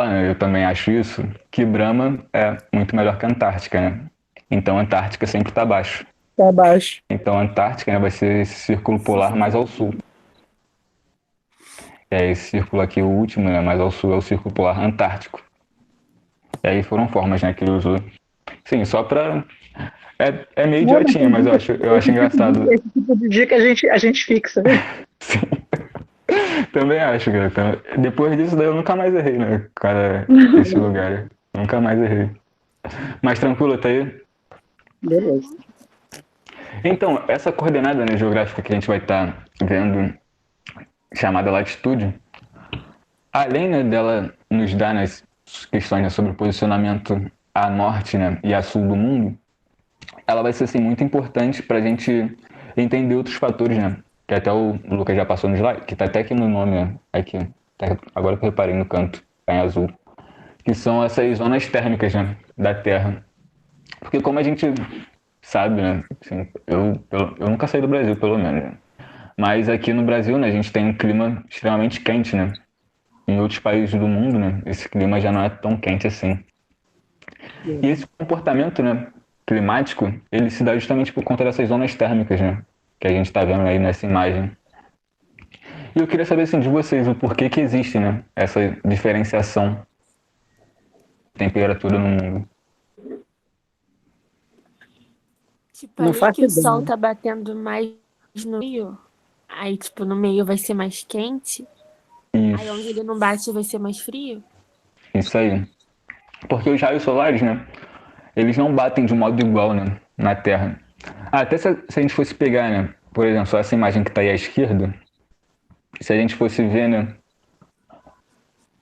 né, eu também acho isso, que Brahma é muito melhor que a Antártica, né? Então a Antártica sempre tá abaixo. Tá abaixo. Então a Antártica, né, vai ser esse círculo polar mais ao sul. Esse círculo aqui, o último, né, mais ao sul, é o círculo polar antártico. E aí foram formas, né, que ele usou. Sim, só pra... É meio idiotinho, mas eu acho engraçado. Esse tipo de dica a gente fixa, né? Sim. Também acho, cara. Depois disso daí eu nunca mais errei, né? Cara, esse lugar. Nunca mais errei. Mas tranquilo, tá aí? Beleza. Então, essa coordenada, né, geográfica que a gente vai estar vendo, chamada latitude, além, né, dela nos dar, né, questões, né, sobre o posicionamento a norte, né, e a sul do mundo, ela vai ser assim, muito importante para a gente entender outros fatores, né? Que até o Lucas já passou no slide, que tá até aqui no nome, né? Aqui, agora que eu reparei no canto, tá em azul. Que são essas zonas térmicas, né, da Terra. Porque como a gente sabe, né? Assim, eu nunca saí do Brasil, pelo menos. Né? Mas aqui no Brasil, né, a gente tem um clima extremamente quente, né? Em outros países do mundo, né, esse clima já não é tão quente assim. E esse comportamento, né, climático, ele se dá justamente por conta dessas zonas térmicas, né, que a gente está vendo aí nessa imagem. E eu queria saber assim, de vocês o porquê que existe, né, essa diferenciação de temperatura no mundo. Tipo, Não ali faço que o ideia. sol tá batendo mais no meio, aí, tipo, no meio vai ser mais quente, aí onde ele não bate vai ser mais frio. Isso aí. Porque os raios solares, né, eles não batem de um modo igual, né, na Terra. Até se a gente fosse pegar, né, por exemplo, só essa imagem que está aí à esquerda, se a gente fosse ver, né,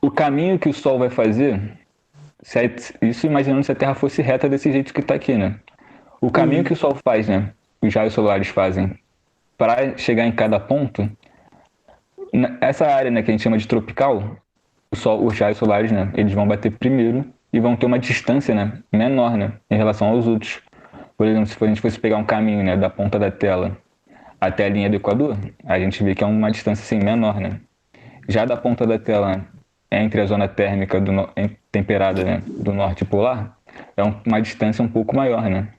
o caminho que o Sol vai fazer, isso imaginando se a Terra fosse reta desse jeito que está aqui, né? O caminho que o Sol faz, né, os raios solares fazem, para chegar em cada ponto, essa área, né, que a gente chama de tropical, os raios solares, né, eles vão bater primeiro e vão ter uma distância, né, menor, né, em relação aos outros. Por exemplo, se a gente fosse pegar um caminho, né, da ponta da tela até a linha do Equador, a gente vê que é uma distância assim, menor, né? Já da ponta da tela entre a zona térmica temperada, né, do norte polar, é uma distância um pouco maior, né?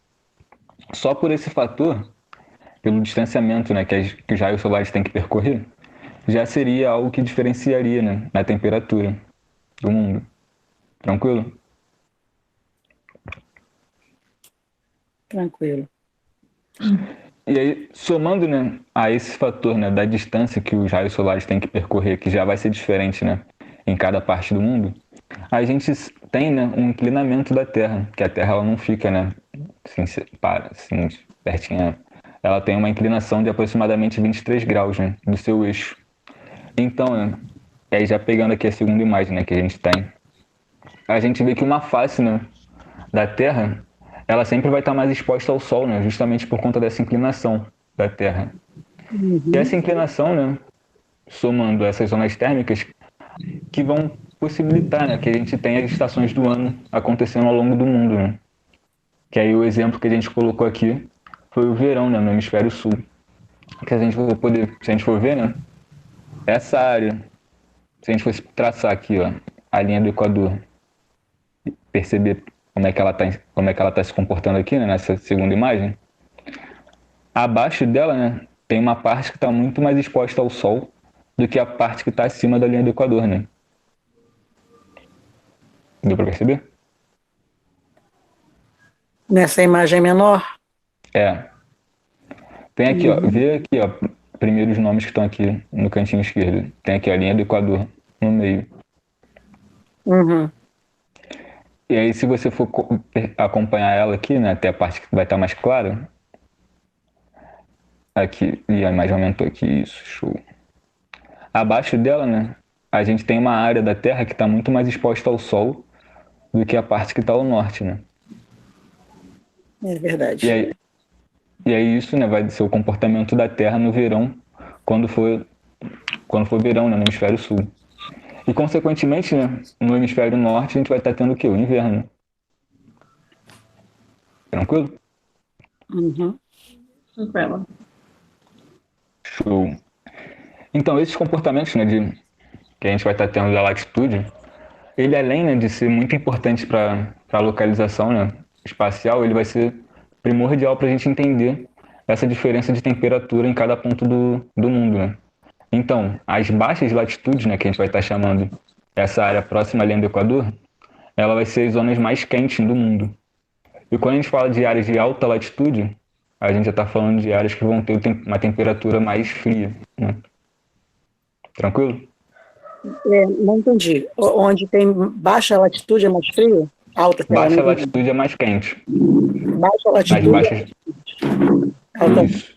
Só por esse fator, pelo distanciamento, né, que os raios solares têm que percorrer, já seria algo que diferenciaria, né, na temperatura do mundo. Tranquilo? Tranquilo. E aí, somando, né, a esse fator, né, da distância que os raios solares têm que percorrer, que já vai ser diferente, né, em cada parte do mundo, a gente tem, né, um inclinamento da Terra, que a Terra ela não fica, né, assim, pertinho. Ela tem uma inclinação de aproximadamente 23 graus, né, do seu eixo. Então, né, aí já pegando aqui a segunda imagem, né, que a gente tem, a gente vê que uma face, né, da Terra, ela sempre vai estar mais exposta ao Sol, né? Justamente por conta dessa inclinação da Terra. E essa inclinação, né? Somando essas zonas térmicas, que vão possibilitar, né, que a gente tenha as estações do ano acontecendo ao longo do mundo, né? Que aí o exemplo que a gente colocou aqui foi o verão, né, no hemisfério sul. Que se a gente for ver, né? Essa área, se a gente fosse traçar aqui, ó, a linha do Equador, perceber como é que ela tá se comportando aqui, né, nessa segunda imagem. Abaixo dela, né, tem uma parte que está muito mais exposta ao sol do que a parte que está acima da linha do Equador, né? Deu para perceber? Nessa imagem menor? É. Tem aqui, ó, vê aqui, ó, primeiro os nomes que estão aqui no cantinho esquerdo. Tem aqui a linha do Equador no meio. Uhum. E aí, se você for acompanhar ela aqui, né, até a parte que vai estar mais clara. Aqui, e a imagem aumentou aqui, isso, show. Abaixo dela, né, a gente tem uma área da Terra que está muito mais exposta ao Sol do que a parte que está ao norte, né? É verdade. E aí isso, né, vai ser o comportamento da Terra no verão, quando for verão, né, no hemisfério sul. E, consequentemente, né, no hemisfério norte, a gente vai estar tendo o quê? O inverno. Tranquilo? Uhum. Tranquilo. Show. Então, esses comportamentos, né, que a gente vai estar tendo da latitude, ele, além, né, de ser muito importante para a localização, né, espacial, ele vai ser primordial para a gente entender essa diferença de temperatura em cada ponto do mundo, né? Então, as baixas latitudes, né, que a gente vai estar chamando essa área próxima à linha do Equador, ela vai ser as zonas mais quentes do mundo. E quando a gente fala de áreas de alta latitude, a gente já está falando de áreas que vão ter uma temperatura mais fria, né? Tranquilo? Não entendi. Onde tem baixa latitude é mais frio? Alta, sei lá, Baixa não entendi. latitude é mais quente. Baixa Nas latitude. baixas. Alta. Isso.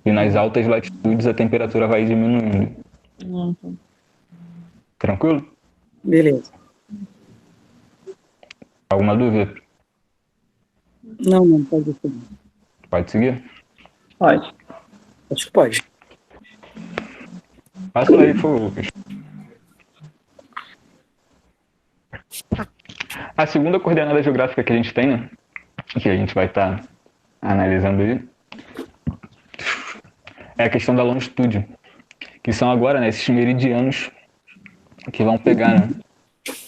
E nas altas latitudes a temperatura vai diminuindo. Uhum. Tranquilo? Beleza. Alguma dúvida? Não pode ser. Pode seguir? Pode. Acho que pode. Passa aí, por favor, Lucas. A segunda coordenada geográfica que a gente tem, né, que a gente vai estar analisando aí, é a questão da longitude, que são agora, né, esses meridianos que vão pegar, né,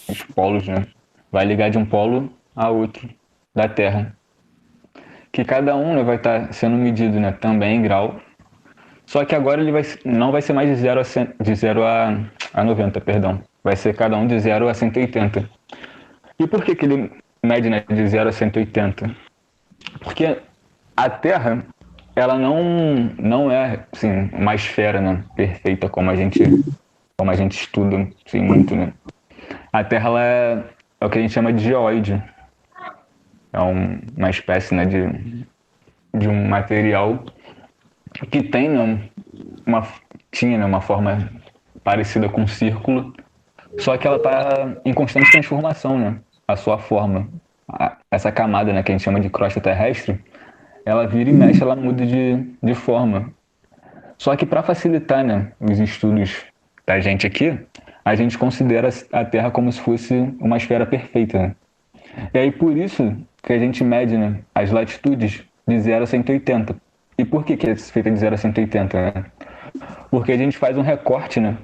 os polos, né, vai ligar de um polo a outro da Terra, que cada um, né, vai estar sendo medido, né, também em grau, só que agora ele não vai ser mais de 0 a 90, perdão, vai ser cada um de 0 a 180. E por que ele mede, né, de 0 a 180? Porque a Terra, ela não é, assim, uma esfera, né, perfeita como a gente estuda, assim, muito, né? A Terra, ela é o que a gente chama de geóide. É uma espécie, né, de um material que tem, né, tinha, né, uma forma parecida com um círculo, só que ela está em constante transformação, né? A sua forma. Essa camada, né, que a gente chama de crosta terrestre, ela vira e mexe, ela muda de forma. Só que para facilitar, né, os estudos da gente aqui, a gente considera a Terra como se fosse uma esfera perfeita, né? E aí por isso que a gente mede, né, as latitudes de 0 a 180. E por que é feita de 0 a 180, né? Porque a gente faz um recorte, né,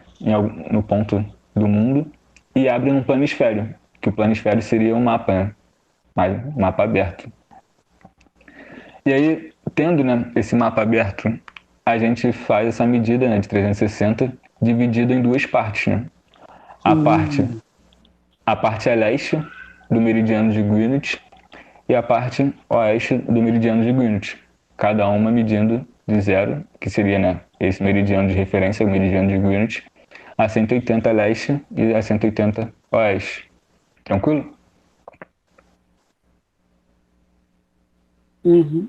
no ponto do mundo e abre um planisfério, que o planisfério seria um mapa, né? Um mapa aberto. E aí, tendo, né, esse mapa aberto, a gente faz essa medida, né, de 360 dividido em duas partes, né? A parte a leste do meridiano de Greenwich e a parte oeste do meridiano de Greenwich, cada uma medindo de 0, que seria, né, esse meridiano de referência, o meridiano de Greenwich, a 180 leste e a 180 oeste. Tranquilo? Uhum.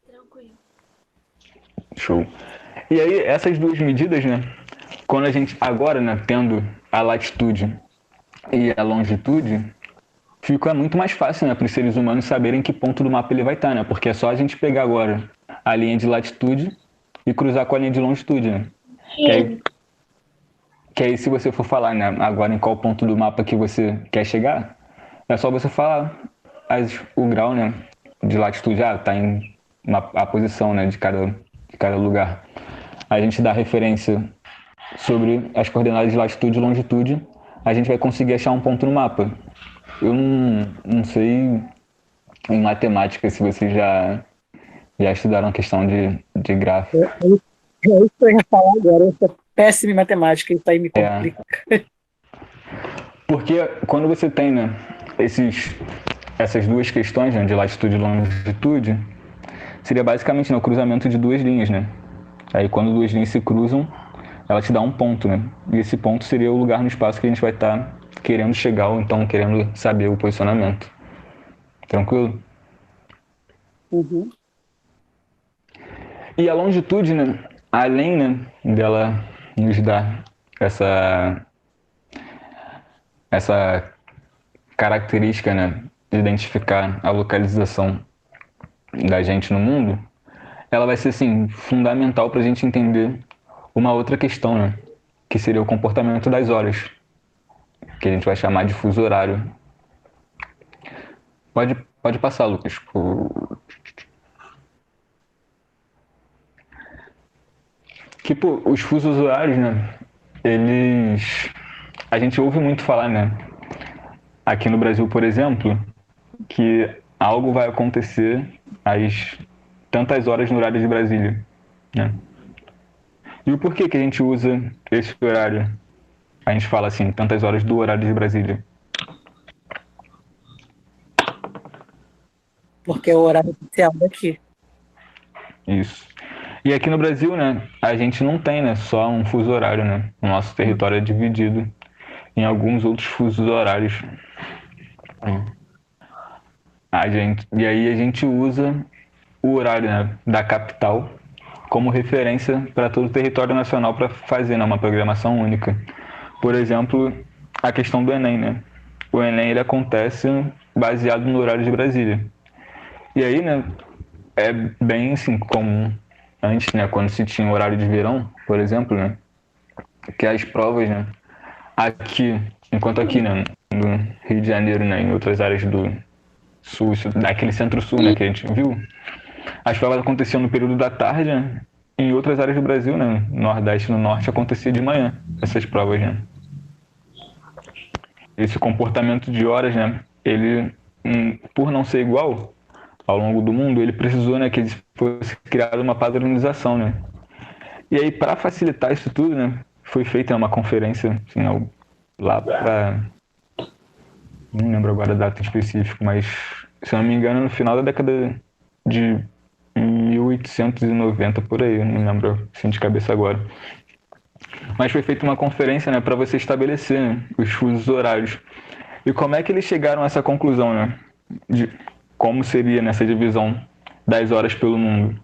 Tranquilo. Show. E aí, essas duas medidas, né, quando a gente, agora, né, tendo a latitude e a longitude, fica muito mais fácil, né, para os seres humanos saberem que ponto do mapa ele vai estar, né, porque é só a gente pegar agora a linha de latitude e cruzar com a linha de longitude, né? Que aí, se você for falar, né, agora em qual ponto do mapa que você quer chegar, é só você falar o grau, né, de latitude, tá em a posição, né, de cada lugar. A gente dá referência sobre as coordenadas de latitude e longitude, a gente vai conseguir achar um ponto no mapa. eu não sei em matemática se vocês já estudaram a questão de gráfico. É isso que eu ia falar agora. Eu sou péssima em matemática, isso aí me complica. Porque quando você tem, né, essas duas questões, né, de latitude e longitude, seria basicamente, né, o cruzamento de duas linhas, né? Aí quando duas linhas se cruzam, ela te dá um ponto, né? E esse ponto seria o lugar no espaço que a gente vai estar querendo chegar ou então querendo saber o posicionamento. Tranquilo? Uhum. E a longitude, né, além, né, dela nos dar essa característica, né, de identificar a localização da gente no mundo, ela vai ser, assim, fundamental para a gente entender uma outra questão, né, que seria o comportamento das horas, que a gente vai chamar de fuso horário. Pode passar, Lucas. Os fusos horários, né, a gente ouve muito falar, né, aqui no Brasil, por exemplo, que algo vai acontecer às tantas horas no horário de Brasília, né? E o porquê que a gente usa esse horário? A gente fala assim, tantas horas do horário de Brasília. Porque é o horário oficial daqui. Isso. E aqui no Brasil, né, a gente não tem, né, só um fuso horário, né? O nosso território é dividido em alguns outros fusos horários. E aí a gente usa o horário, né, da capital como referência para todo o território nacional para fazer, né, uma programação única. Por exemplo, a questão do Enem, né? O Enem ele acontece baseado no horário de Brasília. E aí, né, é bem assim comum antes, né, quando se tinha horário de verão, por exemplo, né, que as provas, né, enquanto aqui, né, no Rio de Janeiro, né, em outras áreas do sul, daquele centro-sul, né, que a gente viu, as provas aconteciam no período da tarde, né, em outras áreas do Brasil, né, no Nordeste e no Norte, acontecia de manhã, essas provas, né. Esse comportamento de horas, né, ele, por não ser igual ao longo do mundo, ele precisou, né, que fosse criada uma padronização, né. E aí, para facilitar isso tudo, né, foi feita uma conferência, assim, lá para... Não lembro agora a data específica, mas, se eu não me engano, no final da década de 1890, por aí, eu não lembro assim de cabeça agora. Mas foi feita uma conferência, né, para você estabelecer, né, os fusos horários. E como é que eles chegaram a essa conclusão, né, de como seria nessa divisão das horas pelo mundo?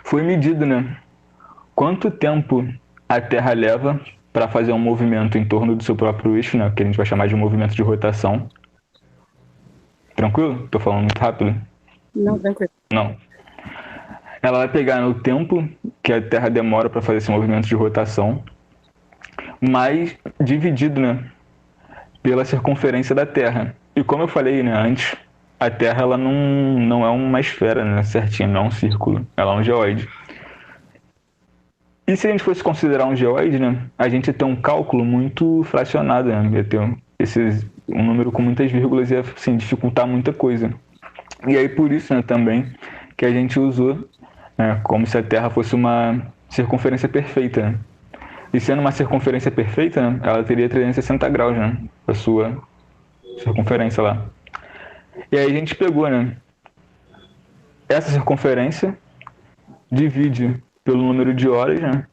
Foi medido, né, quanto tempo a Terra leva para fazer um movimento em torno do seu próprio eixo, né, que a gente vai chamar de movimento de rotação. Tranquilo? Tô falando muito rápido? Não, tranquilo. Não. Ela vai pegar o tempo que a Terra demora para fazer esse movimento de rotação, mas dividido, né, pela circunferência da Terra. E como eu falei, né, antes, a Terra ela não é uma esfera, né, certinha, não é um círculo, ela é um geóide. E se a gente fosse considerar um geóide, né, a gente ia ter um cálculo muito fracionado, né, ia ter um número com muitas vírgulas e ia assim, dificultar muita coisa. E aí por isso, né, também que a gente usou, né, como se a Terra fosse uma circunferência perfeita, né? E sendo uma circunferência perfeita, né, ela teria 360 graus, né, a sua circunferência lá. E aí a gente pegou, né, essa circunferência, divide pelo número de horas, né,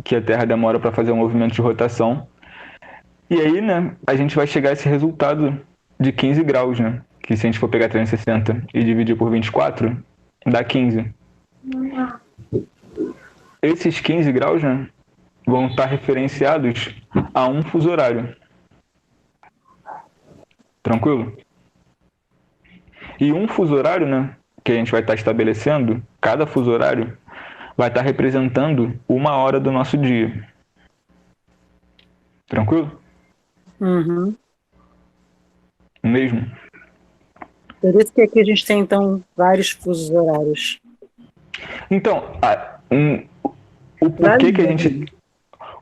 que a Terra demora para fazer o movimento de rotação. E aí, né, a gente vai chegar a esse resultado de 15 graus, né, que se a gente for pegar 360 e dividir por 24, dá 15. Esses 15 graus, né, vão estar referenciados a um fuso horário. Tranquilo? E um fuso horário, né, que a gente vai estar estabelecendo, cada fuso horário vai estar representando uma hora do nosso dia. Tranquilo? Uhum. Mesmo? Por isso que aqui a gente tem, então, vários fusos horários. Então,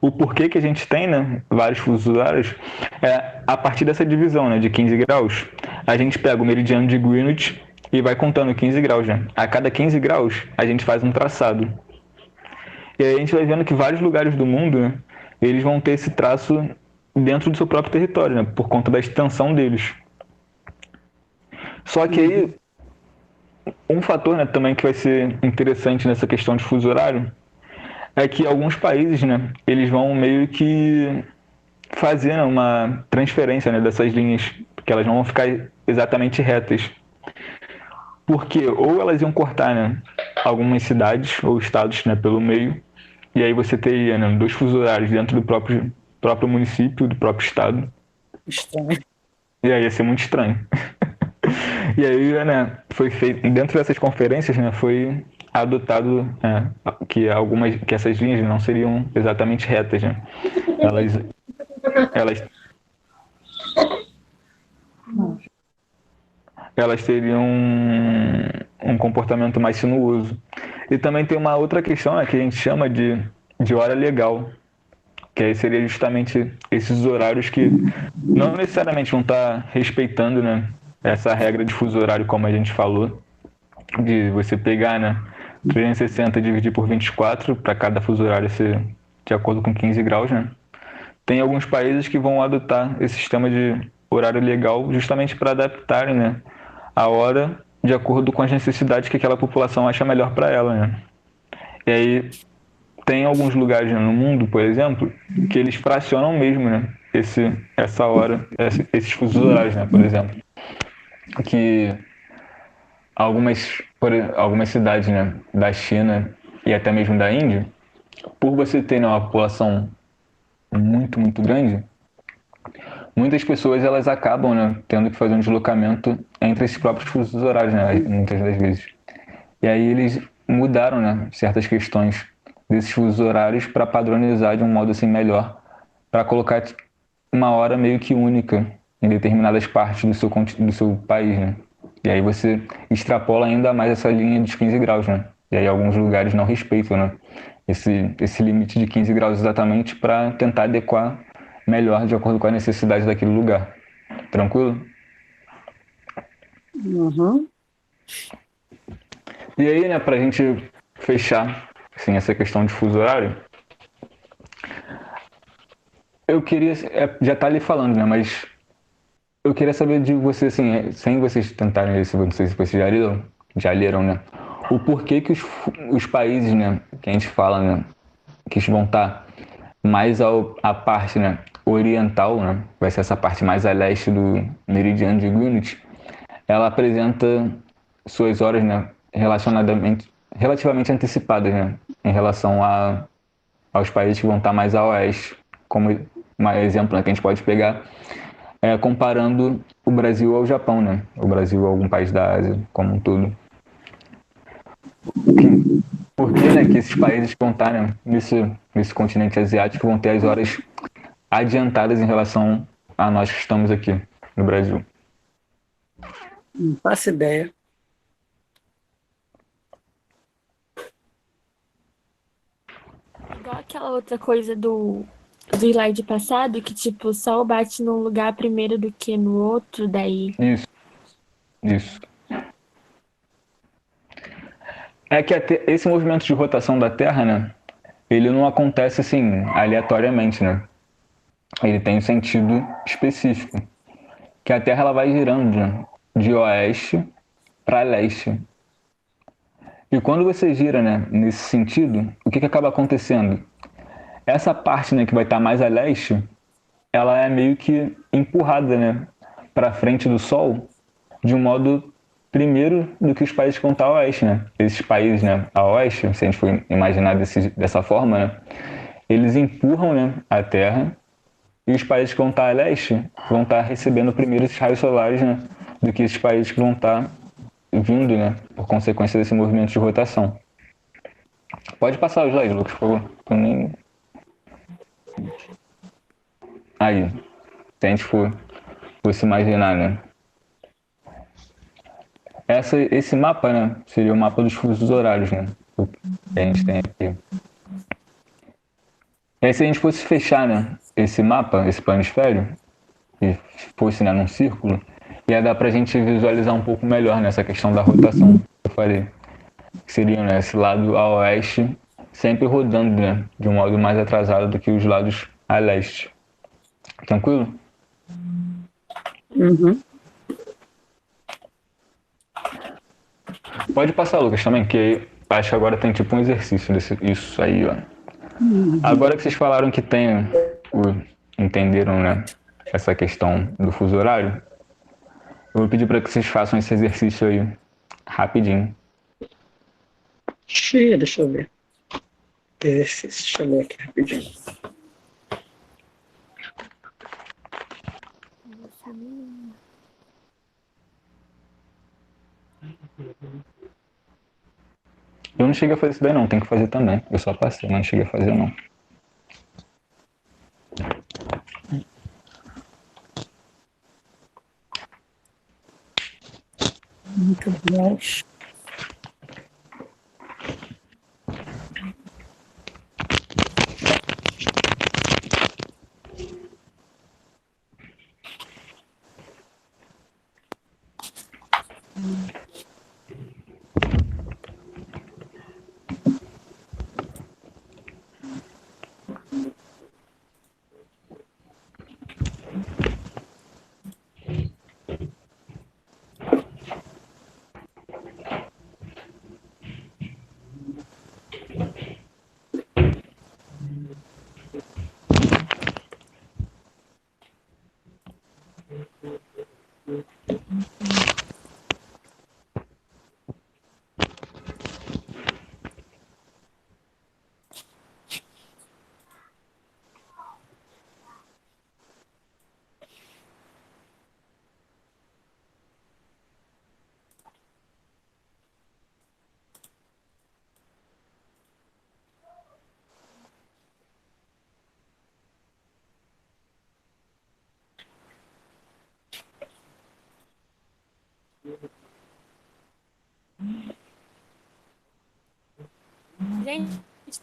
o porquê que a gente tem, né, vários fusos horários, é a partir dessa divisão, né, de 15 graus, a gente pega o meridiano de Greenwich e vai contando 15 graus, né? A cada 15 graus, a gente faz um traçado. E aí a gente vai vendo que vários lugares do mundo, né, eles vão ter esse traço dentro do seu próprio território, né, por conta da extensão deles. Só que aí, um fator, né, também que vai ser interessante nessa questão de fuso horário é que alguns países, né, eles vão meio que fazer, né, uma transferência, né, dessas linhas, porque elas não vão ficar exatamente retas. Porque ou elas iam cortar, né, algumas cidades ou estados, né, pelo meio, e aí você teria, né, dois fusos horários dentro do próprio município, do próprio estado. Estranho. E aí ia ser muito estranho. E aí, né, foi feito, dentro dessas conferências, né, foi adotado que essas linhas não seriam exatamente retas, né? Elas teriam um comportamento mais sinuoso. E também tem uma outra questão, né, que a gente chama de hora legal, que aí seria justamente esses horários que não necessariamente vão estar respeitando, né, essa regra de fuso horário, como a gente falou, de você pegar, né, 360 e dividir por 24 para cada fuso horário ser de acordo com 15 graus, né? Tem alguns países que vão adotar esse sistema de horário legal justamente para adaptarem, né, a hora de acordo com as necessidades que aquela população acha melhor para ela, né? E aí tem alguns lugares, né, no mundo, por exemplo, que eles fracionam mesmo, né, essa hora, esses fusos horários, né, por exemplo, que algumas cidades, né, da China e até mesmo da Índia, por você ter, né, uma população muito, muito grande, muitas pessoas elas acabam, né, tendo que fazer um deslocamento entre esses próprios fusos horários, né, muitas das vezes. E aí eles mudaram, né, certas questões desses fusos horários para padronizar de um modo assim melhor, para colocar uma hora meio que única em determinadas partes do seu país, né? E aí você extrapola ainda mais essa linha dos 15 graus, né? E aí alguns lugares não respeitam, né, esse limite de 15 graus exatamente para tentar adequar melhor de acordo com a necessidade daquele lugar. Tranquilo? Uhum. E aí, né, pra gente fechar assim, essa questão de fuso horário, eu queria, já tá ali falando, né, mas eu queria saber de você, assim, sem vocês tentarem ler, não sei se vocês já leram, né, o porquê que os países, né, que a gente fala, né, que vão estar mais a parte, né, oriental, né, vai ser essa parte mais a leste do meridiano de Greenwich, ela apresenta suas horas, né, relativamente antecipadas, né, em relação aos países que vão estar mais a oeste, como um exemplo, né, que a gente pode pegar comparando o Brasil ao Japão, né, o Brasil a algum país da Ásia como um todo. Por que, né, que esses países que vão estar, né, nesse continente asiático vão ter as horas adiantadas em relação a nós que estamos aqui no Brasil? Não faço ideia. Igual aquela outra coisa do slide passado, que tipo, o sol bate num lugar primeiro do que no outro, daí. Isso. É que esse movimento de rotação da Terra, né, ele não acontece assim, aleatoriamente, né? Ele tem um sentido específico. Que a Terra ela vai girando, né, de oeste para leste. E quando você gira, né, nesse sentido, o que acaba acontecendo? Essa parte, né, que vai estar mais a leste, ela é meio que empurrada, né, para frente do Sol, de um modo primeiro do que os países que vão estar a oeste, né? Esses países, né, a oeste, se a gente for imaginar dessa forma, né, eles empurram, né, a Terra, e os países que vão estar a leste vão estar recebendo primeiro esses raios solares, né, do que esses países que vão estar vindo, né, por consequência desse movimento de rotação. Pode passar os slides, Lucas, por favor. Eu nem... Aí, se a gente fosse imaginar, né? Esse mapa, né, seria o mapa dos fusos horários, né, que a gente tem aqui. E aí, se a gente fosse fechar, né, esse mapa, esse planisfério, e fosse, né, num círculo, ia dar pra gente visualizar um pouco melhor nessa questão da rotação que eu falei. Seria, né, esse lado a oeste sempre rodando, né, de um modo mais atrasado do que os lados a leste. Tranquilo? Uhum. Pode passar, Lucas, também, que acho que agora tem tipo um exercício desse, isso aí, ó. Agora que vocês falaram que tem, entenderam, né, essa questão do fuso horário, eu vou pedir para que vocês façam esse exercício aí, rapidinho. Deixa eu ver. Exercício, deixa eu ver aqui rapidinho. Eu não cheguei a fazer isso daí não, tem que fazer também. Eu só passei, mas não cheguei a fazer não. Muito bom.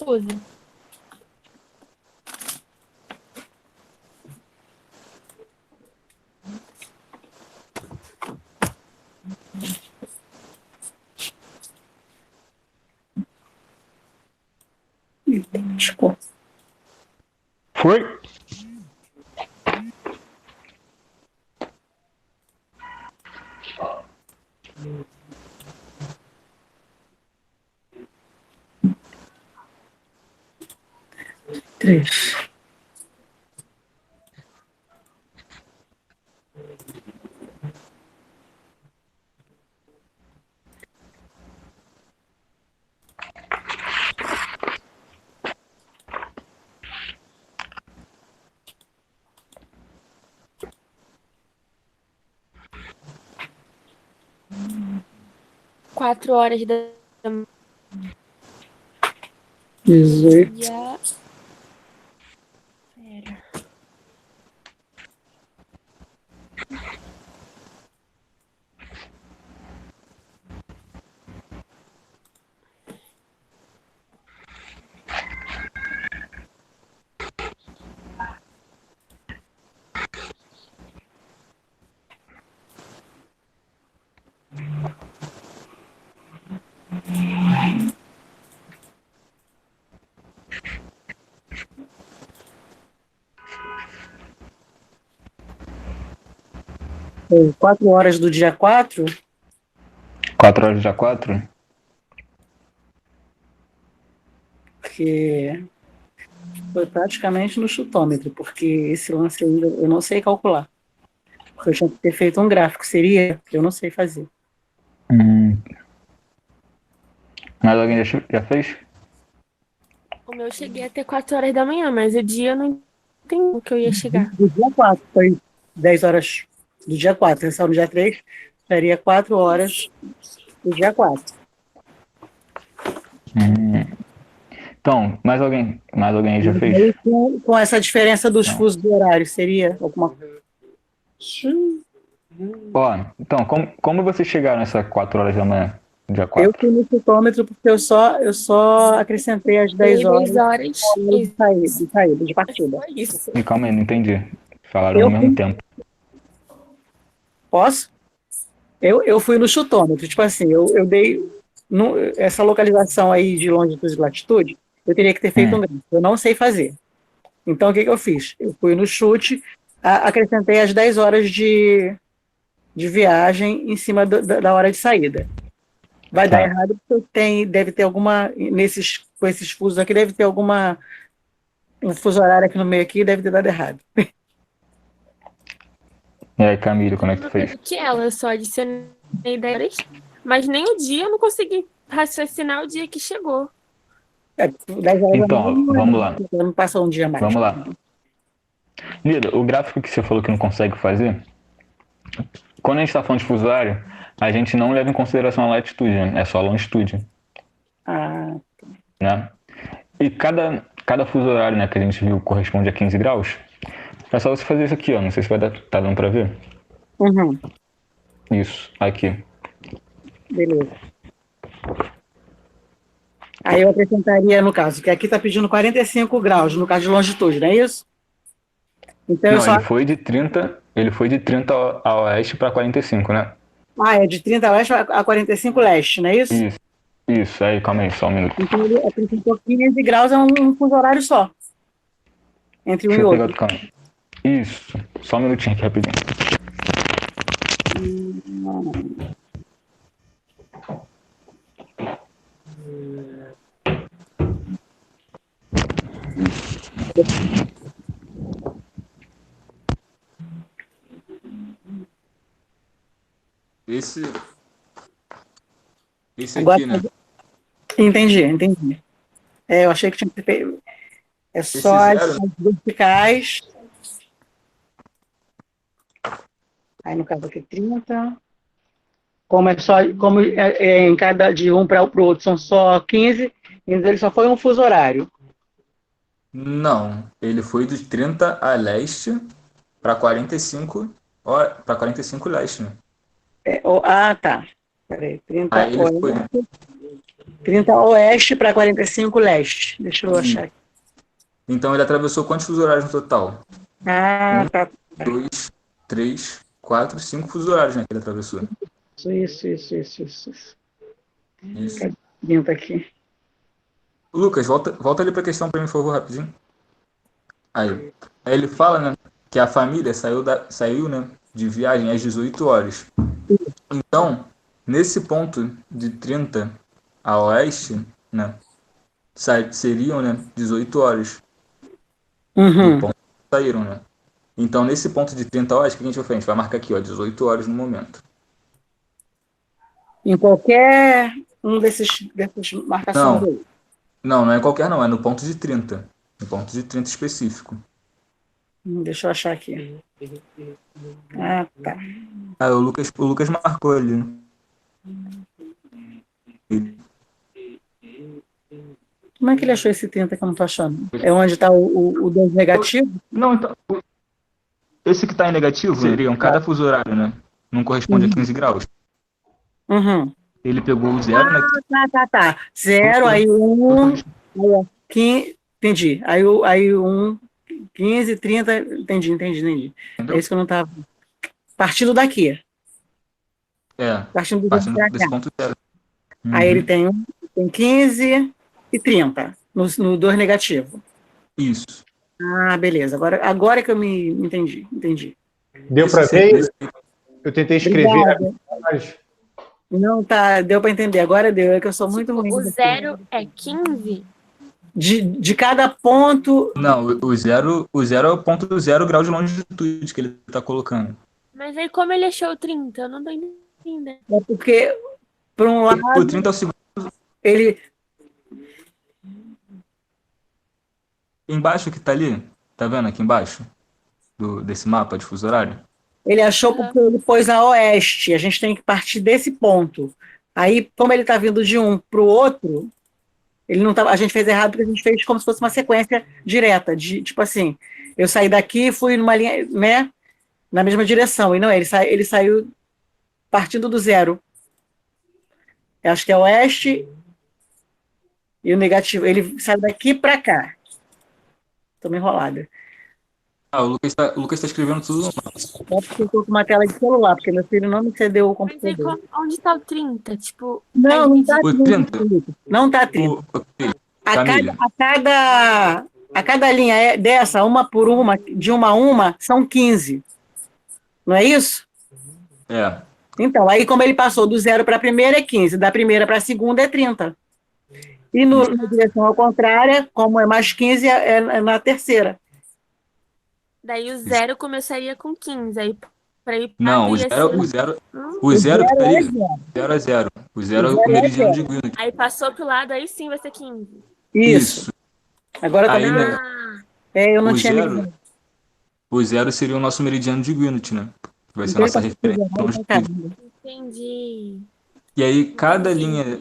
12. Idêntico. Foi? Três. Quatro horas da 18. dia. Pera. Foi 4 horas do dia 4. 4 horas do dia 4? Porque foi praticamente no chutômetro, porque esse lance ainda eu não sei calcular. Porque eu tinha que ter feito um gráfico, seria? Eu não sei fazer. Mas alguém já fez? O meu eu cheguei até 4 horas da manhã, mas o dia eu não entendi que eu ia chegar. Do dia 4, foi 10 horas do dia 4. Essa no dia 3, seria 4 horas do dia 4. Então, mais alguém já E fez? aí, com essa diferença dos Não. fusos horários, seria alguma coisa? Ó, então, como vocês chegaram nessas 4 horas da manhã? dia Eu 4. fui no chutômetro porque eu só acrescentei as 10 horas 10 horas. de saída, de partida. Foi isso. E calma aí, não entendi. Falaram Eu ao mesmo fui, tempo. posso? Eu fui no chutômetro, tipo assim, eu dei essa localização aí de longitude e latitude, eu teria que ter feito um gráfico. Eu não sei fazer. Então, o que eu fiz? Eu fui no chute, acrescentei as 10 horas de viagem em cima da hora de saída. Vai dar Tá. errado porque deve ter alguma, com esses fusos aqui, deve ter um fuso horário aqui no meio aqui, deve ter dado errado. E aí, Camila, como é que tu fez? Que ela, eu só adicionei 10 horas, mas nem o dia eu não consegui raciocinar o dia que chegou. 10 horas Então, vamos lá. não passa um dia mais. Vamos lá. Lida, o gráfico que você falou que não consegue fazer, quando a gente está falando de fuso horário, a gente não leva em consideração a latitude, né? É só a longitude, Ah, né? E cada fuso horário, né, que a gente viu corresponde a 15 graus. É só você fazer isso aqui, ó. Não sei se tá dando pra ver. uhum, Isso, aqui. beleza. Aí eu acrescentaria, no caso, que aqui está pedindo 45 graus, no caso de longitude, não é isso? Então eu Não, só. ele foi de 30 a oeste para 45, né? É de 30 a leste a 45 leste, não é isso? Isso, aí, calma aí, só um minuto. Então ele acrescentou 15 graus, é um fuso horário só. Entre um Deixa e eu pegar outro. outro caminho. Isso, só um minutinho aqui rapidinho. Esse Agora, aqui, né? entendi. Eu achei que tinha que ter. É só Esse as zero, verticais. Aí no caso aqui 30. Como em cada de um para o outro são só 15, então ele só foi um fuso horário. não, ele foi de 30 a leste para 45, para 45 leste, né? Tá. Peraí, Aí ele foi 30 oeste para 45 leste. Deixa eu achar aqui. Então ele atravessou quantos fusos horários no total? Tá. 2, 3, 4, 5 fusos horários, né, que ele atravessou. Isso. Isso. Cadê 30 aqui? Lucas, volta ali para a questão para mim, por favor, rapidinho. Aí ele fala, né, que a família saiu, né, de viagem às 18 horas. Então, nesse ponto de 30 a oeste, né, seriam, né, 18 horas. Uhum. Do ponto que saíram, né? Então, nesse ponto de 30 horas, o que a gente vai fazer? A gente vai marcar aqui, ó, 18 horas no momento. Em qualquer um dessas marcações aí. Não é qualquer não, é no ponto de 30. No ponto de 30 específico. Deixa eu achar aqui. Tá. O Lucas marcou ali. Como é que ele achou esse 30 que eu não tô achando? É onde está o 2 negativo? Não, então, esse que está em negativo seriam cada fuso horário, né? Não corresponde a 15 graus. Uhum. Ele pegou o zero, né? Tá. 0, aí 1, 15, entendi. Aí 1, 15, 30, entendi. Entendeu? É isso que eu não estava. Partindo daqui. Partindo desse ponto zero. Aí ele tem 15 e 30 no 2 negativo. Isso. Beleza. Agora que eu me entendi. Deu para ver? Eu tentei escrever. Obrigada. Não, deu para entender. Agora deu. É que eu sou muito ruim. O 0 é 15? De cada ponto. Não, o zero é o ponto 0 grau de longitude que ele está colocando. Mas aí como ele achou 30? Eu não tô entendendo. É porque, por um lado, O 30 é o segundo. ele. Embaixo que tá ali, tá vendo aqui embaixo? Desse mapa de fuso horário? Ele achou porque ele pôs a oeste. A gente tem que partir desse ponto. Aí, como ele está vindo de um para o outro, ele não tá, a gente fez errado porque a gente fez como se fosse uma sequência direta. Tipo assim, eu saí daqui e fui numa linha, né? Na mesma direção. E não, ele saiu partindo do zero. Acho que é oeste e o negativo. Ele sai daqui para cá. Estou meio enrolada. O Lucas tá escrevendo tudo no mapa. Só porque eu estou com uma tela de celular, porque meu filho não me cedeu o Mas aí, computador. onde tá o 30? Tipo, Não, não está O 30. 30. Não está 30. Camila. A cada linha dessa, uma por uma, de uma a uma, são 15. Não é isso? É. Então, aí como ele passou do 0 para a primeira é 15, da primeira para a segunda é 30. E na direção ao contrário, como é mais 15, é na terceira. daí o 0 começaria com 15. Aí pra ir pra Não, o terceira. zero O zero peraí. é zero. 0 é 0. O 0 é O o zero é meridiano zero. de Greenwich. Aí passou pro lado, aí sim vai ser 15. Isso. Agora tá Aí, vendo? né, Eu não o tinha zero, ligado. o 0 seria o nosso meridiano de Greenwich, né? Vai ser a Então, nossa ele referência passou pra longitudinal. caramba. Entendi. E aí, cada linha,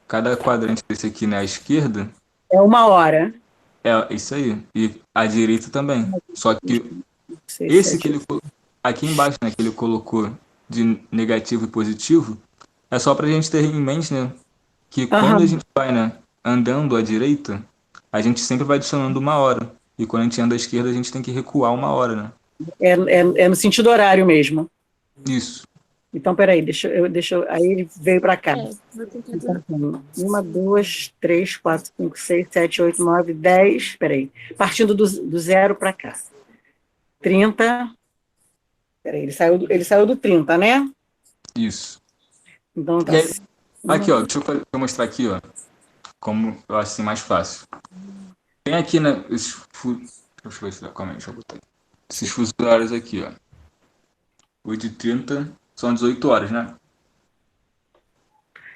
cada quadrante desse aqui na esquerda, É 1 hora. é isso aí. E a direita também. Só que 6, esse que 7. aqui embaixo, né, que ele colocou de negativo e positivo, é só pra gente ter em mente, né, que quando a gente vai, né, andando à direita, a gente sempre vai adicionando 1 hora. E quando a gente anda à esquerda, a gente tem que recuar 1 hora, né? É no sentido horário mesmo. Isso. Então, peraí, aí ele veio para cá. Vou tentar Então, 1, 2, 3, 4, 5, 6, 7, 8, 9, 10. Peraí. Partindo do 0 para cá. 30. Peraí, ele saiu do 30, né? Isso. Então tá. E aí, aqui, ó, deixa eu mostrar aqui, ó, como eu acho assim mais fácil. Tem aqui, né, deixa eu ver se calma aí, deixa eu botar aí. Esses fusos horários aqui, ó. 8h30 são 18 horas, né?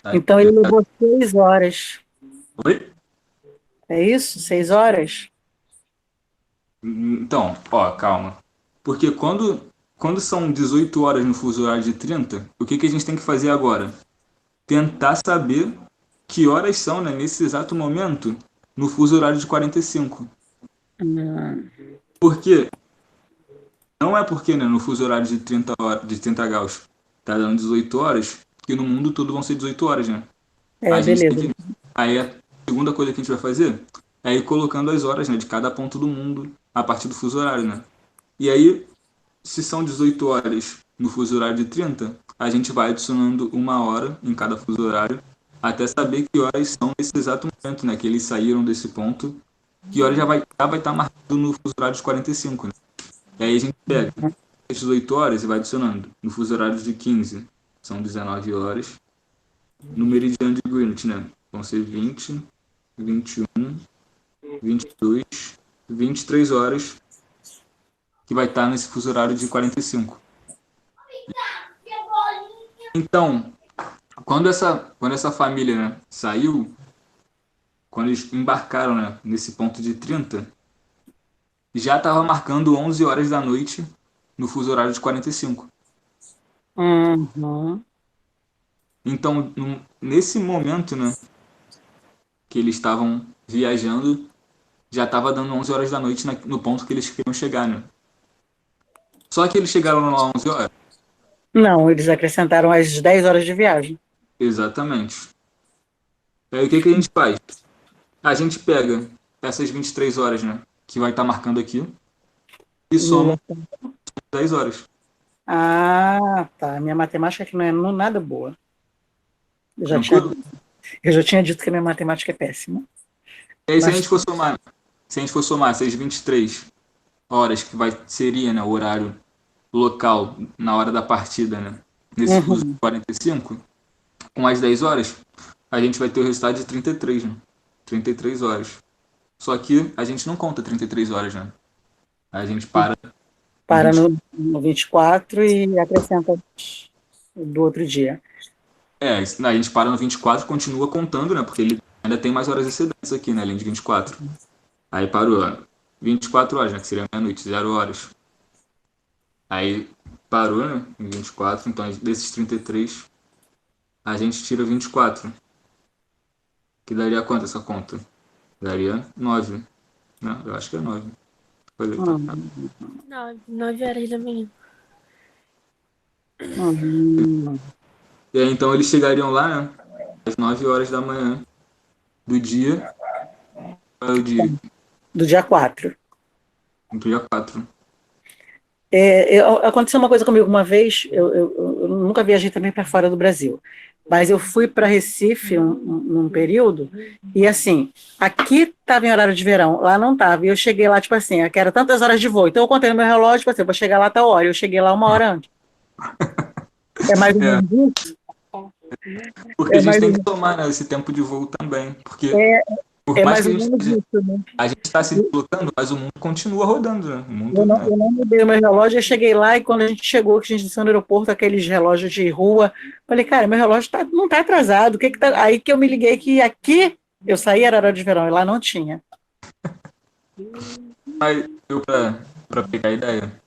Aí, Então ele levou 6 horas. Oi? É isso? 6 horas? Então, ó, calma. Porque quando são 18 horas no fuso horário de 30, o que a gente tem que fazer agora? Tentar saber que horas são, né, nesse exato momento, no fuso horário de 45. Porque não é porque, né, no fuso horário de 30 graus tá dando 18 horas, que no mundo todo vão ser 18 horas, né? A gente tem Beleza. aí a segunda coisa que a gente vai fazer é ir colocando as horas, né, de cada ponto do mundo a partir do fuso horário, né? E aí, se são 18 horas no fuso horário de 30, a gente vai adicionando 1 hora em cada fuso horário até saber que horas são nesse exato momento, né, que eles saíram desse ponto, que hora já vai estar marcado no fuso horário de 45, né? E aí a gente pega as 18 horas e vai adicionando. No fuso horário de 15, são 19 horas. No meridiano de Greenwich, né? Vão ser 20, 21, 22, 23 horas, que vai estar nesse fuso horário de 45. Então, quando essa família, né, saiu, quando eles embarcaram, né, nesse ponto de 30, já estava marcando 11 horas da noite no fuso horário de 45. Uhum. Então, nesse momento, né, que eles estavam viajando, já estava dando 11 horas da noite no ponto que eles queriam chegar, né? Só que eles chegaram lá 11 horas. Não, eles acrescentaram as 10 horas de viagem. Exatamente. Aí o que a gente faz? A gente pega essas 23 horas, né, que vai estar marcando aqui, e soma 10 horas. Ah, tá. Minha matemática aqui não é nada boa. Eu já Tranquilo? tinha dito que a minha matemática é péssima. E aí, se a Mas gente for somar essas 23 horas, que seria, né, o horário local na hora da partida, né, nesse fuso de 45, com as 10 horas, a gente vai ter o resultado de 33, né? 33 horas. Só que a gente não conta 33 horas, né? A gente para no 24 e acrescenta do outro dia. a gente para no 24 e continua contando, né? Porque ele ainda tem mais horas excedentes aqui, né? Além de 24. Aí parou, ó, 24 horas, né? Que seria meia-noite, 0 horas. Aí parou, né? Em 24. Então, desses 33, a gente tira 24. Que daria quanto essa conta? Daria 9. Né? Eu acho que é 9. 9 horas da manhã. E aí, então eles chegariam lá, né? Às 9 horas da manhã do dia. Qual é o dia? Do dia 4. Do dia 4. Aconteceu uma coisa comigo uma vez, eu nunca viajei também para fora do Brasil, mas eu fui para Recife num período, e assim, aqui estava em horário de verão, lá não estava, e eu cheguei lá, tipo assim, eu quero tantas horas de voo, então eu contei no meu relógio, tipo assim, eu vou chegar lá a tal hora, eu cheguei lá 1 hora antes. É mais ou É, menos isso? porque a É gente mais, tem que tomar, né, esse tempo de voo também. Porque é, por é mais mais que ou menos isso, né? a gente está se deslocando, mas o mundo continua rodando, né? O mundo, né? Eu não mudei o meu relógio, eu cheguei lá e quando a gente chegou, que a gente desceu no aeroporto, aqueles relógios de rua, falei, cara, meu relógio não está atrasado, o que que tá? Aí que eu me liguei que aqui eu saí, era hora de verão, e lá não tinha. Mas deu pra pegar a ideia.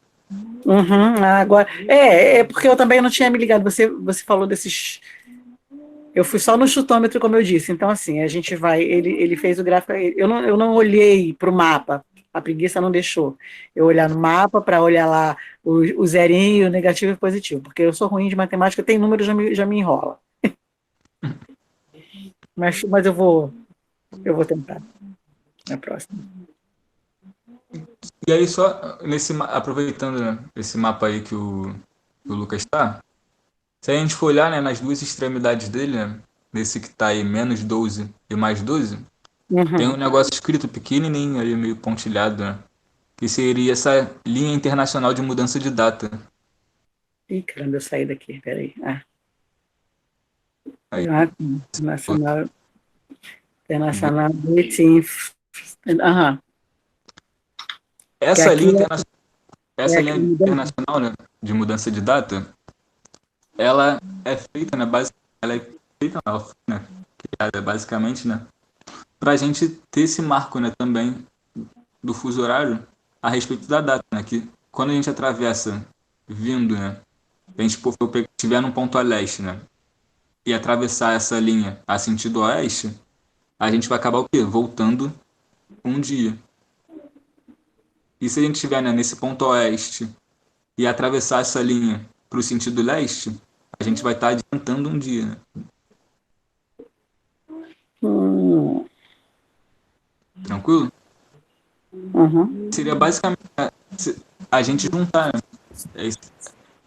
Uhum, agora, porque eu também não tinha me ligado, você falou desses, eu fui só no chutômetro, como eu disse, então assim, a gente vai, ele fez o gráfico, eu não olhei para o mapa, a preguiça não deixou eu olhar no mapa para olhar lá o zerinho, o negativo e o positivo, porque eu sou ruim de matemática, tem número, já me enrola. Mas eu vou tentar na próxima. E aí, só aproveitando, né, esse mapa aí que o Lucas tá, se a gente for olhar, né, nas duas extremidades dele, né, nesse que tá aí -12 e +12, tem um Uhum. negócio escrito pequenininho ali, meio pontilhado, né, que seria essa linha internacional de mudança de data. Ih, caramba, eu saí daqui, peraí. Aí, Internacional, Internacional Meeting. Aham, que essa aqui linha, essa é linha mudança. internacional, né, de mudança de data, ela é feita, né, ela é feita, não, ela foi, né, criada basicamente, né, para a gente ter esse marco, né, também do fuso horário a respeito da data, né, que quando a gente atravessa vindo, né, a gente estiver num ponto a leste, né, e atravessar essa linha a sentido oeste, a gente vai acabar o quê? Voltando um dia. E se a gente estiver, né, nesse ponto oeste e atravessar essa linha para o sentido leste, a gente vai estar adiantando um dia, né? Hum, Tranquilo? uhum. Seria basicamente a gente juntar, né,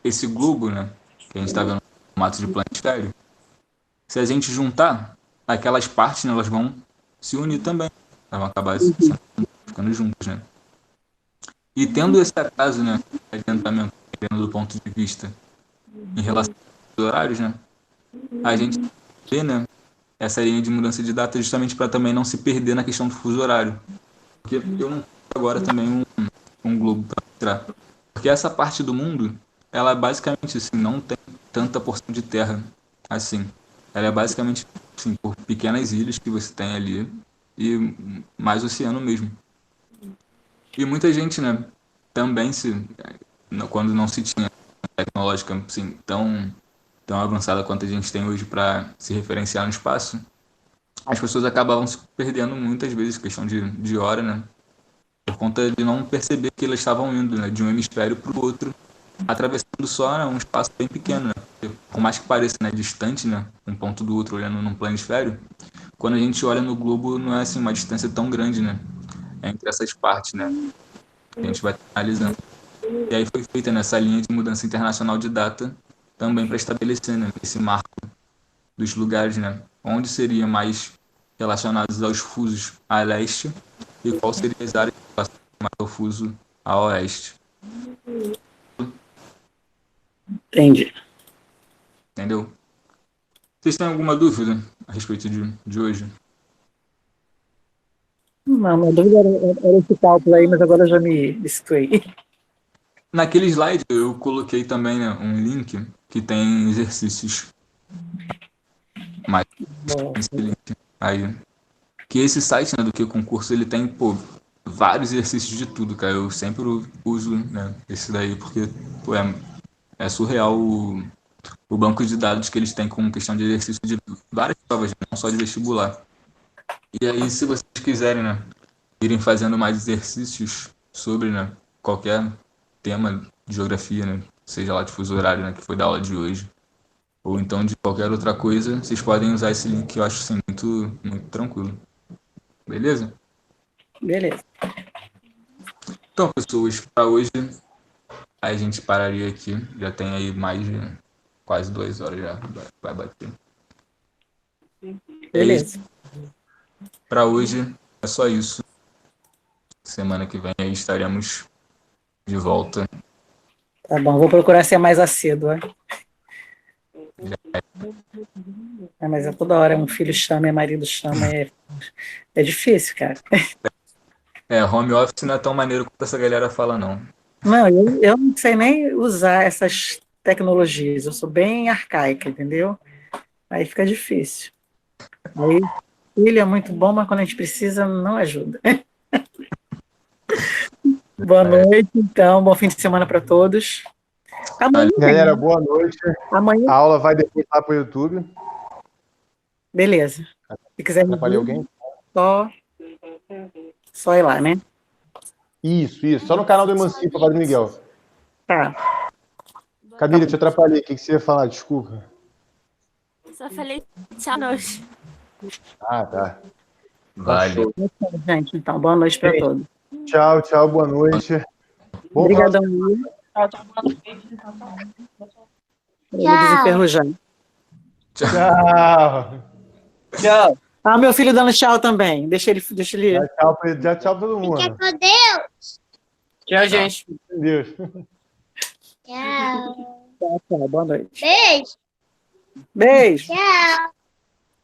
esse globo, né, que a gente está vendo no formato de planetário. Se a gente juntar, aquelas partes, né, elas vão se unir também. Elas vão acabar ficando juntas, né? E tendo esse atraso, né, adiantamento, dependendo do ponto de vista em relação aos horários, né, a gente vê, né, essa linha de mudança de data justamente para também não se perder na questão do fuso horário. Porque eu não tenho agora também um globo para mostrar. Porque essa parte do mundo, ela basicamente assim, não tem tanta porção de terra assim. Ela é basicamente assim, por pequenas ilhas que você tem ali e mais oceano mesmo. E muita gente, né, também quando não se tinha tecnológica assim, tão avançada quanto a gente tem hoje para se referenciar no espaço, as pessoas acabavam se perdendo muitas vezes, questão de hora, né? Por conta de não perceber que elas estavam indo, né, de um hemisfério para o outro, atravessando só, né, um espaço bem pequeno, né? Porque, por mais que pareça, né, distante, né, um ponto do outro olhando num planisfério, quando a gente olha no globo não é assim uma distância tão grande, né? É entre essas partes, né? Que a gente vai analisando. E aí foi feita nessa linha de mudança internacional de data também para estabelecer, né, esse marco dos lugares, né, onde seria mais relacionados aos fusos a leste e qual seria as áreas relacionadas mais ao fuso a oeste. Entendi. Entendeu? Vocês têm alguma dúvida a respeito de hoje? Não, minha dúvida era esse cálculo aí, mas agora eu já me distraí. Naquele slide eu coloquei também, né, um link que tem exercícios mais excelente aí. Que esse site, né, do que concurso, ele tem, pô, vários exercícios de tudo, cara. Eu sempre uso, né, esse daí, porque, pô, é surreal o banco de dados que eles têm com questão de exercício de várias provas, né, não só de vestibular. E aí, se vocês quiserem, né, irem fazendo mais exercícios sobre, né, qualquer tema de geografia, né, seja lá de fuso horário, né, que foi da aula de hoje, ou então de qualquer outra coisa, vocês podem usar esse link que eu acho assim, muito, muito tranquilo. Beleza? Beleza. Então, pessoas, para hoje a gente pararia aqui. Já tem aí mais de quase 2 horas já. Vai bater. Beleza. Para hoje é só isso. Semana que vem aí estaremos de volta. Tá bom, vou procurar ser mais assídua. Mas é toda hora um filho chama, marido chama, é difícil, cara. Home office não é tão maneiro quanto essa galera fala, não. Não, eu não sei nem usar essas tecnologias, eu sou bem arcaica, entendeu? Aí fica difícil. Aí, filho é muito bom, mas quando a gente precisa, não ajuda. Boa noite, então, bom fim de semana para todos. Amanhã, Galera, boa noite. amanhã, A aula vai depois lá pro YouTube. beleza. Se quiser me Atrapalhei ver, alguém? só ir lá, né? Isso. Só no canal do Emancipa, Padre Miguel. Tá. Camila, te atrapalhei. O que você ia falar? Desculpa. Só falei tchau, noite. Ah, tá. Vale. Gente, então, boa noite para todos. Tchau, boa noite. Bom Obrigadão, final Will. Tchau. Desenferrujar. Tchau. Tchau. Ah, meu filho dando tchau também. Deixa ele. Já tchau pra todo mundo. Fica com Deus. Tchau, gente. Deus. Tchau. Tchau, boa noite. Beijo. Beijo. Tchau.